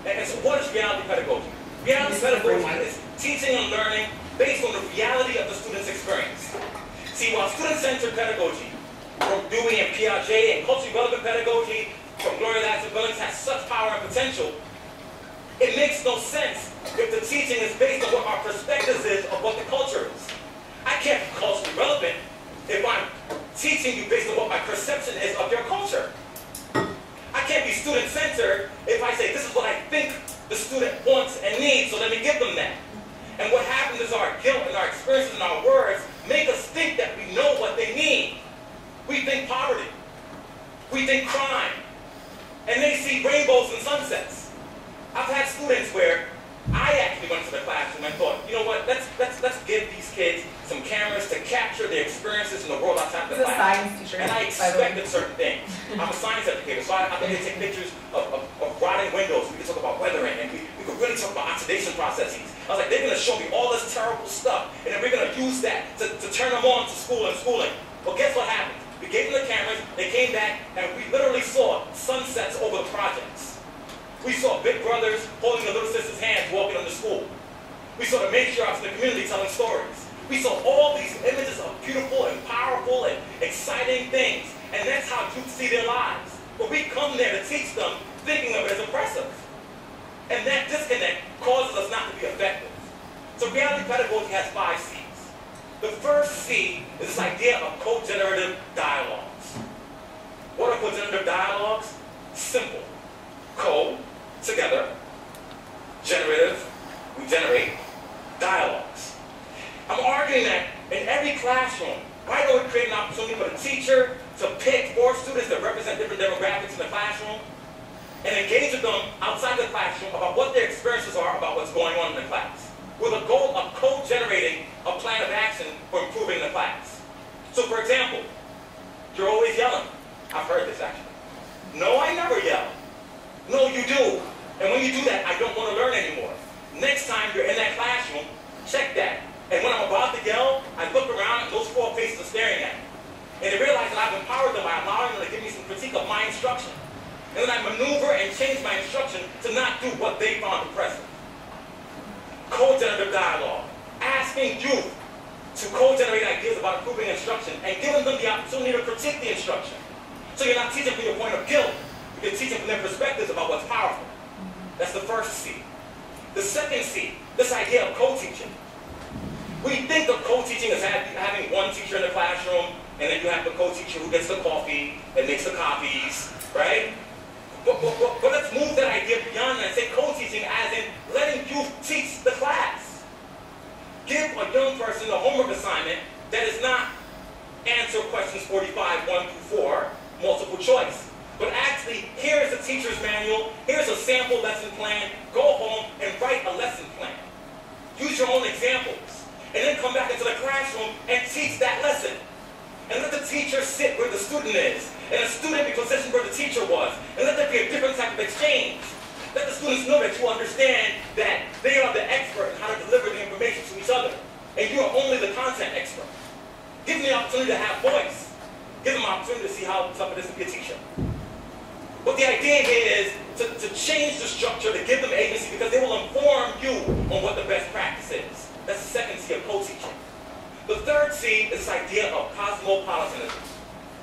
And so what is reality pedagogy? Reality pedagogy is teaching and learning based on the reality of the student's experience. See, while student-centered pedagogy from Dewey and Piaget and culturally relevant pedagogy from Gloria Ladson-Billings has such power and potential, it makes no sense if the teaching is based on what our perspectives is of what the culture is. I can't be culturally relevant if I'm teaching you based on what my perception is of your culture. I can't be student-centered if I say, this is what I think the student wants and needs, so let me give them that. And what happens is our guilt and our experiences and our words make us think that we know what they need. We think poverty. We think crime. And they see rainbows and sunsets. I've had students where I actually went to the classroom and thought, you know what, let's give these kids some cameras to capture their experiences in the world outside the classroom. And I expected certain things. I'm a science educator, so I think they take pictures of rotting windows. We can talk about weathering, and we could really talk about oxidation processes. I was like, they're going to show me all this terrible stuff, and then we're going to use that to turn them on to school and schooling. Well, guess what happened? We gave them the cameras, they came back, and we literally saw sunsets over the projects. We saw big brothers holding the little sister's hands walking into school. We saw the matriarchs in the community telling stories. We saw all these images of beautiful and powerful and exciting things. And that's how youth see their lives. But we come there to teach them thinking of it as oppressive. And that disconnect causes us not to be effective. So reality pedagogy has 5 C's. The first C is this idea of co-generative dialogues. What are co-generative dialogues? Simple. Co, together, generative, we generate, dialogues. I'm arguing that in every classroom, why don't we create an opportunity for the teacher to pick 4 students that represent different demographics in the classroom and engage with them outside the classroom about what their experiences are about what's going on in the class, with a goal of co-generating a plan of action for improving the class. So for example, you're always yelling. I've heard this actually. No, I never yell. No, you do. And when you do that, I don't want to learn anymore. Next time you're in that classroom, check that. And when I'm about to yell, I look around and those 4 faces are staring at me. And they realize that I've empowered them by allowing them to give me some critique of my instruction. And then I maneuver and change my instruction to not do what they found oppressive. Co-generative dialogue. Asking youth to co-generate ideas about improving instruction and giving them the opportunity to critique the instruction. So you're not teaching from your point of guilt. You're teaching from their perspectives about what's powerful. That's the first C. The second C, this idea of co-teaching. We think of co-teaching as having one teacher in the classroom, and then you have the co-teacher who gets the coffee and makes the copies, right? But let's move that idea beyond that and say co-teaching as in letting youth teach the class. Give a young person a homework assignment that is not answer questions 45, 1 through 4, multiple choice. But actually, here's a teacher's manual, here's a sample lesson plan, go home and write a lesson plan. Use your own examples. And then come back into the classroom and teach that lesson. And let the teacher sit where the student is. And the student be positioned where the teacher was. And let there be a different type of exchange. Let the students know that you understand that they are the expert in how to deliver the information to each other. And you are only the content expert. Give them the opportunity to have voice. Give them an opportunity to see how tough it is to be a teacher. But the idea here is to change the structure, to give them agency, because they will inform you on what the best practice is. That's the second C of co-teaching. The third C is this idea of cosmopolitanism.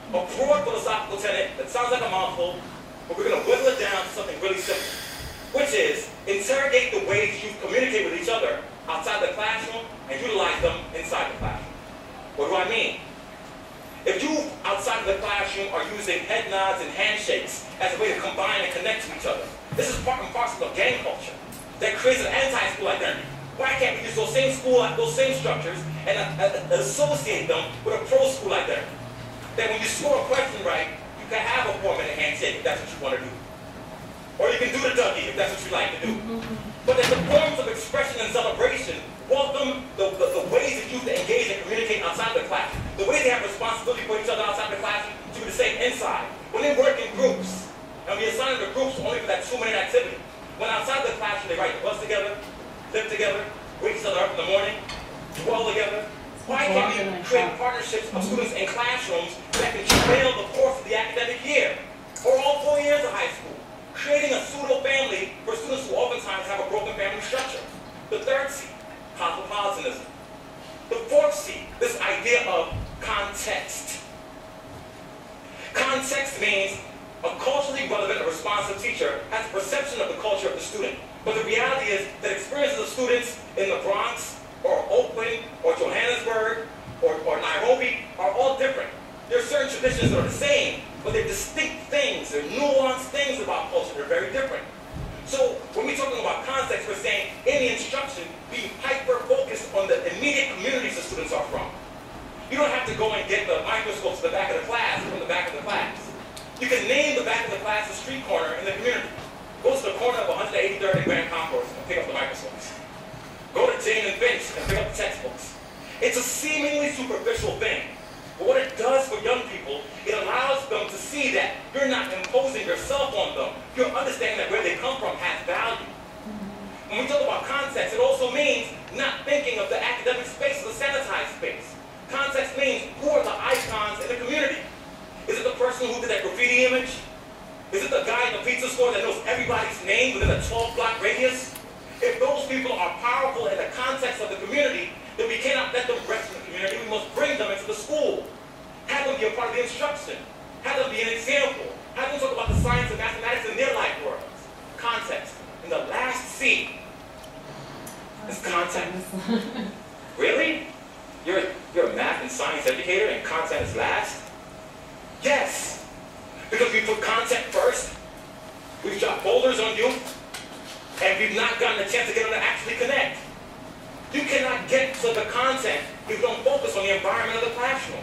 A broad philosophical tenet that sounds like a mouthful, but we're going to whittle it down to something really simple, which is interrogate the ways you communicate with each other outside the classroom and utilize them inside the classroom. What do I mean? If you, outside of the classroom, are using head nods and handshakes as a way to combine and connect to each other, this is part and parcel of gang culture that creates an anti-school identity. Why can't we use those same structures and associate them with a pro school identity? That when you score a question right, you can have a 4-minute handshake if that's what you want to do. Or you can do the Dougie if that's what you like to do. But as the forms of expression and celebration, welcome the ways that you engage and communicate outside the classroom. The ways they have responsibility for each other outside the classroom to be the same inside. When they work in groups, and we assign them to groups only for that 2-minute activity. When outside the classroom, they ride the bus together, live together, wake each other up in the morning, dwell together. Why can't we create partnerships of students in classrooms that can trail the course of the academic year? Or all 4 years of high school? Creating a pseudo-family for students who oftentimes have a broken family structure. The third C, cosmopolitanism. The fourth C, this idea of context. Context means a culturally relevant or responsive teacher has a perception of the culture of the student. But the reality is that experiences of students in the Bronx, or Oakland, or Johannesburg, or Nairobi are all different. There are certain traditions that are the same, but they're distinct things, they're nuanced things about culture, they're very different. So when we're talking about context, we're saying in the instruction, be hyper-focused on the immediate communities the students are from. You don't have to go and get the microscopes to the back of the class from the back of the class. You can name the back of the class a street corner in the community. Go to the corner of 183rd and Grand Concourse and pick up the microscopes. Go to Jane and Finch and pick up the textbooks. It's a seemingly superficial thing. But what it does for young people, it allows them to see that you're not imposing yourself on them. You're understanding that where they come from has value. When we talk about context, it also means not thinking of the academic space as a sanitized space. Context means who are the icons in the community? Is it the person who did that graffiti image? Is it the guy in the pizza store that knows everybody's name within a 12-block radius? If those people are powerful in the context of the community, then we cannot let them rest in the community. We must bring them into the school. Have them be a part of the instruction. Have them be an example. Have them talk about the science and mathematics in their life worlds. Context. And the last C is context. Really? You're a math and science educator and content is last? Yes. Because we put content first. We've dropped boulders on you. And we've not gotten a chance to get them to actually connect. You cannot get to the content if you don't focus on the environment of the classroom.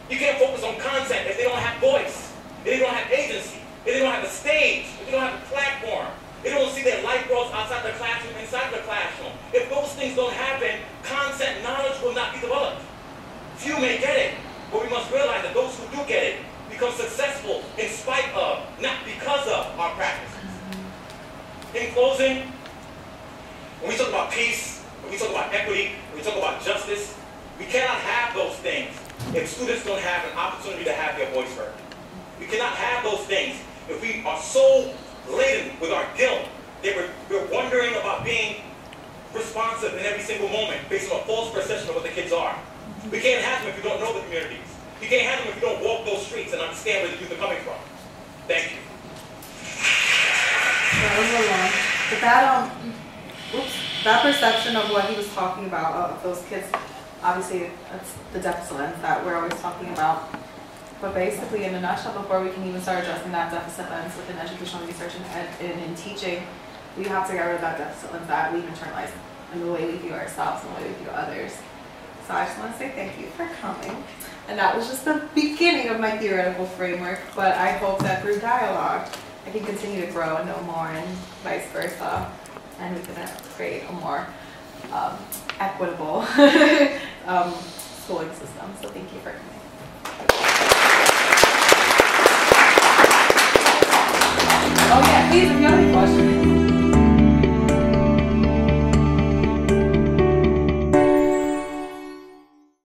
You can't focus on content if they don't have voice, if they don't have agency, if they don't have a stage, if they don't have a platform, if they don't see their life worlds outside the classroom, inside the classroom. If those things don't happen, content knowledge will not be developed. Few may get it, but we must realize that those who do get it become successful in spite of, not because of, our practices. In closing, when we talk about peace, when we talk about equity, when we talk about justice, we cannot have those things if students don't have an opportunity to have their voice heard. We cannot have those things if we are so laden with our guilt that we're wondering about being responsive in every single moment based on a false perception of what the kids are. We can't have them if you don't know the communities. You can't have them if you don't walk those streets and understand where the youth are coming from. Thank you. That was a lot. But that perception of what he was talking about, of those kids, obviously that's the deficit lens that we're always talking about. But basically, in a nutshell, before we can even start addressing that deficit lens within educational research and in teaching, we have to get rid of that deficit lens that we've internalized in the way we view ourselves and the way we view others. So I just want to say thank you for coming. And that was just the beginning of my theoretical framework, but I hope that through dialogue, I can continue to grow and know more and vice versa. And we can create a more equitable schooling system. So thank you for coming. Oh yeah, please, if you have any questions.